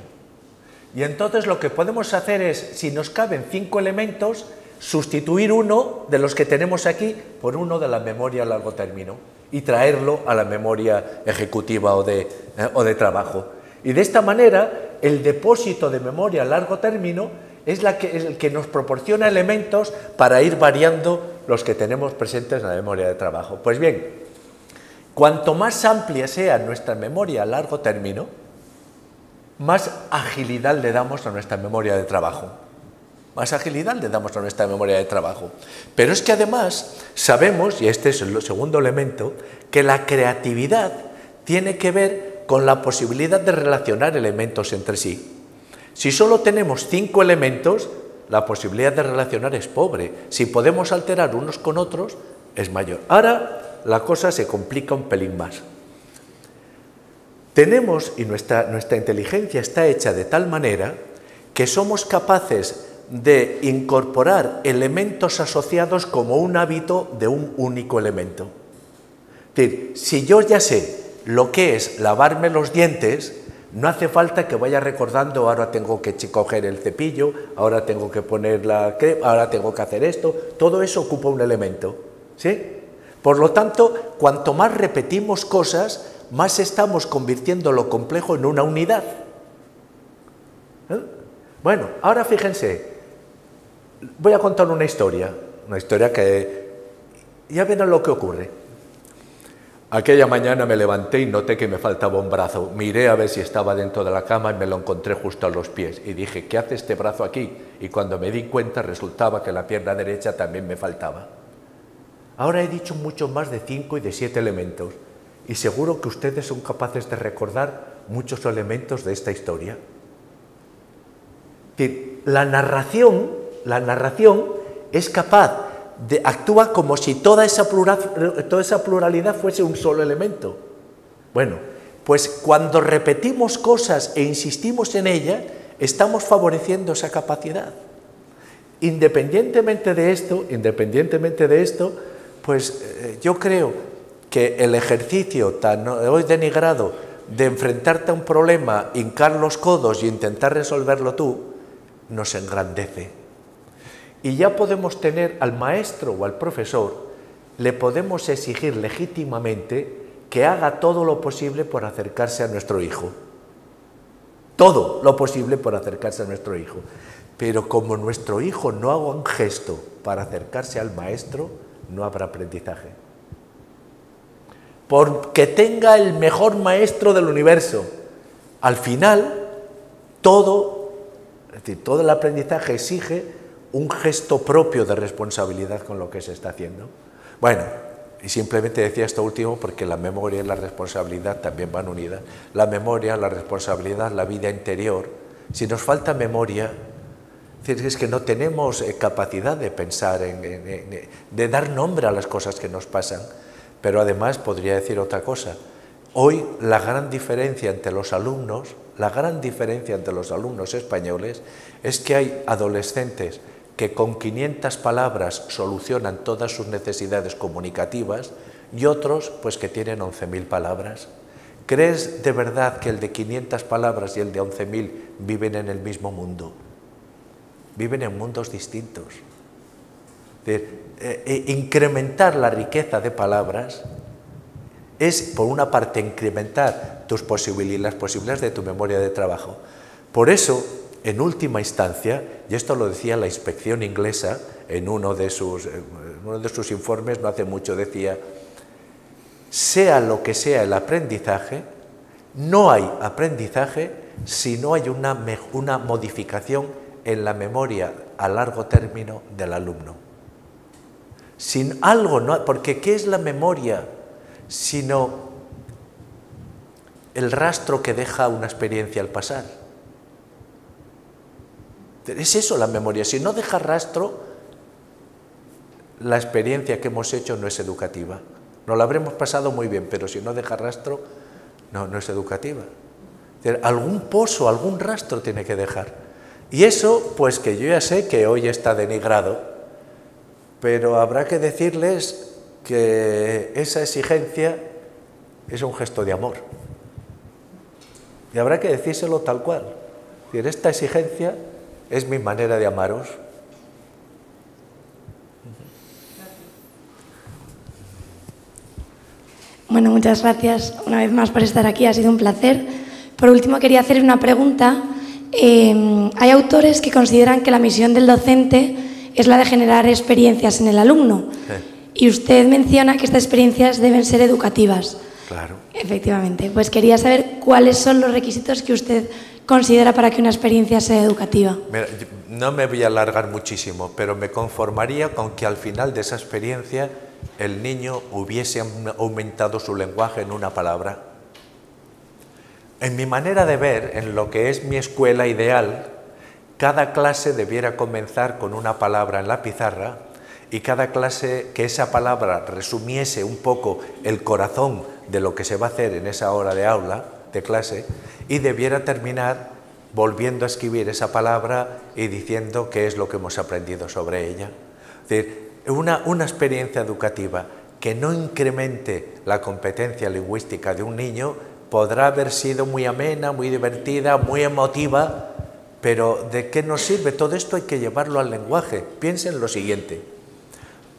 Y entonces lo que podemos hacer es, si nos caben 5 elementos, sustituir uno de los que tenemos aquí por uno de la memoria a largo término y traerlo a la memoria ejecutiva o de trabajo. Y de esta manera, el depósito de memoria a largo término es el que nos proporciona elementos para ir variando los que tenemos presentes en la memoria de trabajo. Pues bien, cuanto más amplia sea nuestra memoria a largo término, más agilidad le damos a nuestra memoria de trabajo. Más agilidad le damos a nuestra memoria de trabajo. Pero es que además sabemos, y este es el segundo elemento, que la creatividad tiene que ver con la posibilidad de relacionar elementos entre sí. Si solo tenemos 5 elementos, la posibilidad de relacionar es pobre. Si podemos alterar unos con otros, es mayor. Ahora la cosa se complica un pelín más. Tenemos, y nuestra inteligencia está hecha de tal manera que somos capaces de incorporar elementos asociados como un hábito de un único elemento. Es decir, si yo ya sé lo que es lavarme los dientes, no hace falta que vaya recordando, ahora tengo que coger el cepillo, ahora tengo que poner la crema, ahora tengo que hacer esto. Todo eso ocupa un elemento, ¿sí? Por lo tanto, cuanto más repetimos cosas, más estamos convirtiendo lo complejo en una unidad. Bueno, ahora fíjense, voy a contar una historia que ya verán lo que ocurre. Aquella mañana me levanté y noté que me faltaba un brazo. Miré a ver si estaba dentro de la cama y me lo encontré justo a los pies. Y dije, ¿qué hace este brazo aquí? Y cuando me di cuenta resultaba que la pierna derecha también me faltaba. Ahora he dicho mucho más de 5 y de 7 elementos. Y seguro que ustedes son capaces de recordar muchos elementos de esta historia. La narración es capaz actúa como si toda esa pluralidad fuese un solo elemento. Bueno, pues cuando repetimos cosas e insistimos en ellas, estamos favoreciendo esa capacidad. Independientemente de esto, pues yo creo que el ejercicio tan hoy denigrado de enfrentarte a un problema, hincar los codos y intentar resolverlo tú, nos engrandece. Y ya podemos tener al maestro o al profesor, le podemos exigir legítimamente que haga todo lo posible por acercarse a nuestro hijo. Todo lo posible por acercarse a nuestro hijo. Pero como nuestro hijo no haga un gesto para acercarse al maestro, no habrá aprendizaje. Porque tenga el mejor maestro del universo, al final todo el aprendizaje exige un gesto propio de responsabilidad con lo que se está haciendo. Bueno, y simplemente decía esto último porque la memoria y la responsabilidad también van unidas. La memoria, la responsabilidad, la vida interior. Si nos falta memoria, es que no tenemos capacidad de pensar, de dar nombre a las cosas que nos pasan. Pero además podría decir otra cosa. Hoy la gran diferencia entre los alumnos españoles es que hay adolescentes que con 500 palabras solucionan todas sus necesidades comunicativas y otros pues que tienen 11.000 palabras. ¿Crees de verdad que el de 500 palabras y el de 11.000 viven en el mismo mundo? Viven en mundos distintos. Incrementar la riqueza de palabras es, por una parte, incrementar las posibilidades de tu memoria de trabajo. Por eso, en última instancia, y esto lo decía la inspección inglesa en uno de sus informes, no hace mucho decía, sea lo que sea el aprendizaje, no hay aprendizaje si no hay una modificación en la memoria a largo término del alumno. Sin algo, no, porque ¿qué es la memoria? Sino el rastro que deja una experiencia al pasar. Es eso la memoria. Si no deja rastro, la experiencia que hemos hecho no es educativa. Nos la habremos pasado muy bien, pero si no deja rastro, no es educativa. Algún pozo, algún rastro tiene que dejar. Y eso, pues que yo ya sé que hoy está denigrado, pero habrá que decirles que esa exigencia es un gesto de amor. Y habrá que decírselo tal cual. Es decir, esta exigencia es mi manera de amaros. Bueno, muchas gracias una vez más por estar aquí, ha sido un placer. Por último, quería hacer una pregunta. Hay autores que consideran que la misión del docente es la de generar experiencias en el alumno. Y usted menciona que estas experiencias deben ser educativas. Claro. Efectivamente. Pues quería saber cuáles son los requisitos que usted considera para que una experiencia sea educativa. Mira, no me voy a alargar muchísimo, pero me conformaría con que al final de esa experiencia el niño hubiese aumentado su lenguaje en una palabra. En mi manera de ver, en lo que es mi escuela ideal, cada clase debiera comenzar con una palabra en la pizarra y cada clase que esa palabra resumiese un poco el corazón de lo que se va a hacer en esa hora de aula, de clase y debiera terminar volviendo a escribir esa palabra y diciendo qué es lo que hemos aprendido sobre ella. Es decir, una experiencia educativa que no incremente la competencia lingüística de un niño podrá haber sido muy amena, muy divertida, muy emotiva, pero ¿de qué nos sirve? Todo esto hay que llevarlo al lenguaje. Piensen lo siguiente.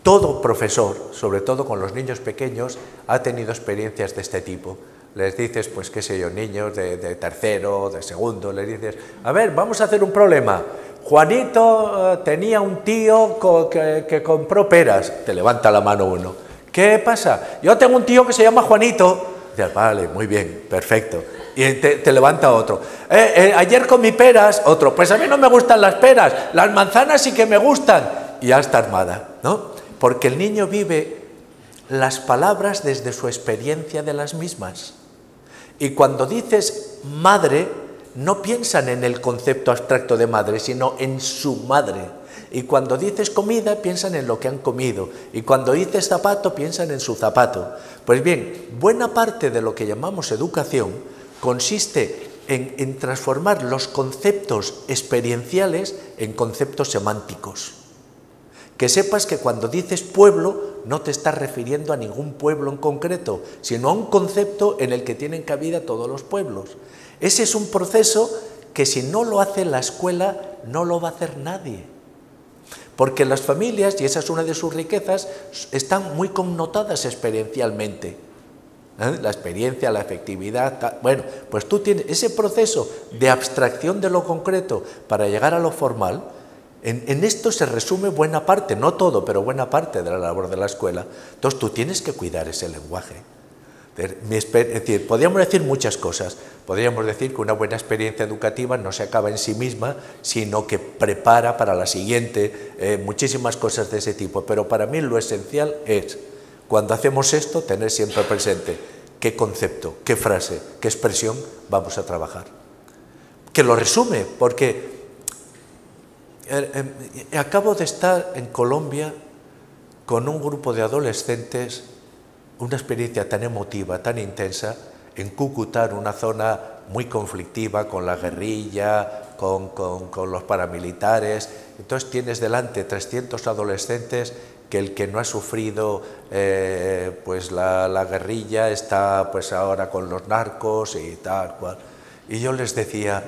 Todo profesor, sobre todo con los niños pequeños, ha tenido experiencias de este tipo. Les dices, pues qué sé yo, niños de tercero, de segundo, les dices, a ver, vamos a hacer un problema. Juanito tenía un tío que compró peras. Te levanta la mano uno. ¿Qué pasa? Yo tengo un tío que se llama Juanito. Dices, vale, muy bien, perfecto. Y te levanta otro. Ayer comí peras, otro. Pues a mí no me gustan las peras, las manzanas sí que me gustan. Y ya está armada, ¿no? Porque el niño vive las palabras desde su experiencia de las mismas. Y cuando dices madre, no piensan en el concepto abstracto de madre, sino en su madre. Y cuando dices comida, piensan en lo que han comido. Y cuando dices zapato, piensan en su zapato. Pues bien, buena parte de lo que llamamos educación consiste en transformar los conceptos experienciales en conceptos semánticos. Que sepas que cuando dices pueblo no te estás refiriendo a ningún pueblo en concreto, sino a un concepto en el que tienen cabida todos los pueblos. Ese es un proceso que si no lo hace la escuela no lo va a hacer nadie. Porque las familias, y esa es una de sus riquezas, están muy connotadas experiencialmente. La experiencia, la afectividad, bueno, pues tú tienes ese proceso de abstracción de lo concreto para llegar a lo formal. En esto se resume buena parte, no todo, pero buena parte de la labor de la escuela. Entonces tú tienes que cuidar ese lenguaje. Es decir, podríamos decir muchas cosas. Podríamos decir que una buena experiencia educativa no se acaba en sí misma, sino que prepara para la siguiente, muchísimas cosas de ese tipo. Pero para mí lo esencial es, cuando hacemos esto, tener siempre presente qué concepto, qué frase, qué expresión vamos a trabajar. Que lo resume, porque acabo de estar en Colombia con un grupo de adolescentes, una experiencia tan emotiva, tan intensa, en Cúcuta, en una zona muy conflictiva, con la guerrilla, con los paramilitares. Entonces tienes delante 300 adolescentes que el que no ha sufrido pues la guerrilla está pues ahora con los narcos y tal cual. Y yo les decía,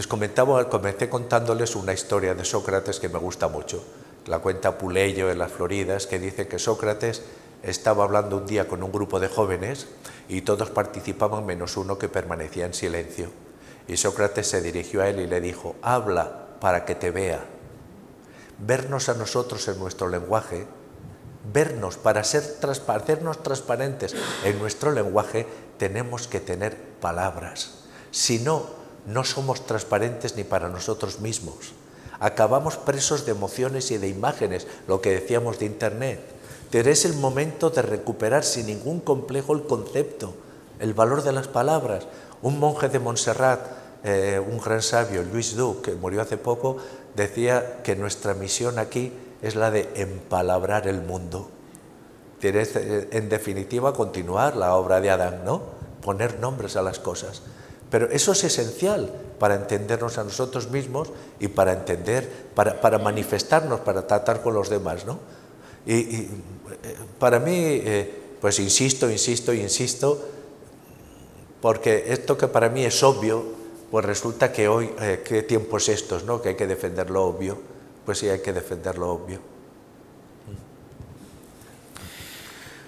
comencé contándoles una historia de Sócrates que me gusta mucho. La cuenta Puleyo en las Floridas, que dice que Sócrates estaba hablando un día con un grupo de jóvenes y todos participaban menos uno que permanecía en silencio. Y Sócrates se dirigió a él y le dijo, habla para que te vea. Vernos a nosotros en nuestro lenguaje, vernos para hacernos transparentes en nuestro lenguaje, tenemos que tener palabras. Si no, no somos transparentes ni para nosotros mismos. Acabamos presos de emociones y de imágenes, lo que decíamos de Internet. Pero es el momento de recuperar sin ningún complejo el concepto, el valor de las palabras. Un monje de Montserrat, un gran sabio, Lluís Duc, que murió hace poco, decía que nuestra misión aquí es la de empalabrar el mundo. En definitiva, continuar la obra de Adán, ¿no? Poner nombres a las cosas. Pero eso es esencial para entendernos a nosotros mismos y para entender, para manifestarnos, para tratar con los demás, ¿no? Y para mí, pues insisto, porque esto que para mí es obvio, pues resulta que hoy, ¿qué tiempos estos, no? Que hay que defender lo obvio, pues sí hay que defender lo obvio.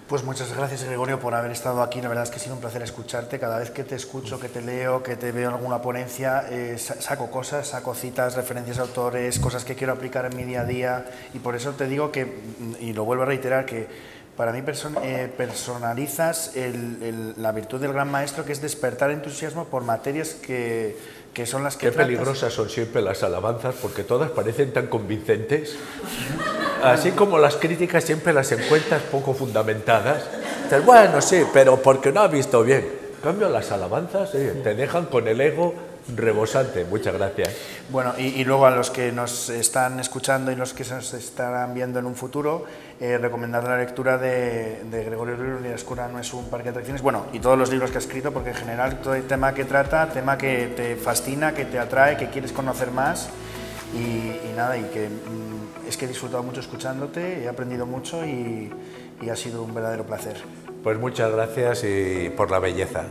Pues muchas gracias, Gregorio, por haber estado aquí. La verdad es que ha sido un placer escucharte. Cada vez que te escucho, que te leo, que te veo en alguna ponencia, saco cosas, saco citas, referencias a autores, cosas que quiero aplicar en mi día a día. Y por eso te digo que, y lo vuelvo a reiterar, que para mí personalizas la virtud del gran maestro, que es despertar entusiasmo por materias que son las que tratas. Qué peligrosas son siempre las alabanzas, porque todas parecen tan convincentes. Así como las críticas siempre las encuentras poco fundamentadas. Dices, bueno, sí, pero porque no ha visto bien. En cambio, las alabanzas te dejan con el ego rebosante. Muchas gracias. Bueno, y luego a los que nos están escuchando y los que nos estarán viendo en un futuro, recomendar la lectura de Gregorio Ruiz, La Escura no es un parque de atracciones, bueno, y todos los libros que ha escrito, porque en general todo el tema que trata, tema que te fascina, que te atrae, que quieres conocer más, y nada, y que es que he disfrutado mucho escuchándote, he aprendido mucho y ha sido un verdadero placer. Pues muchas gracias y por la belleza.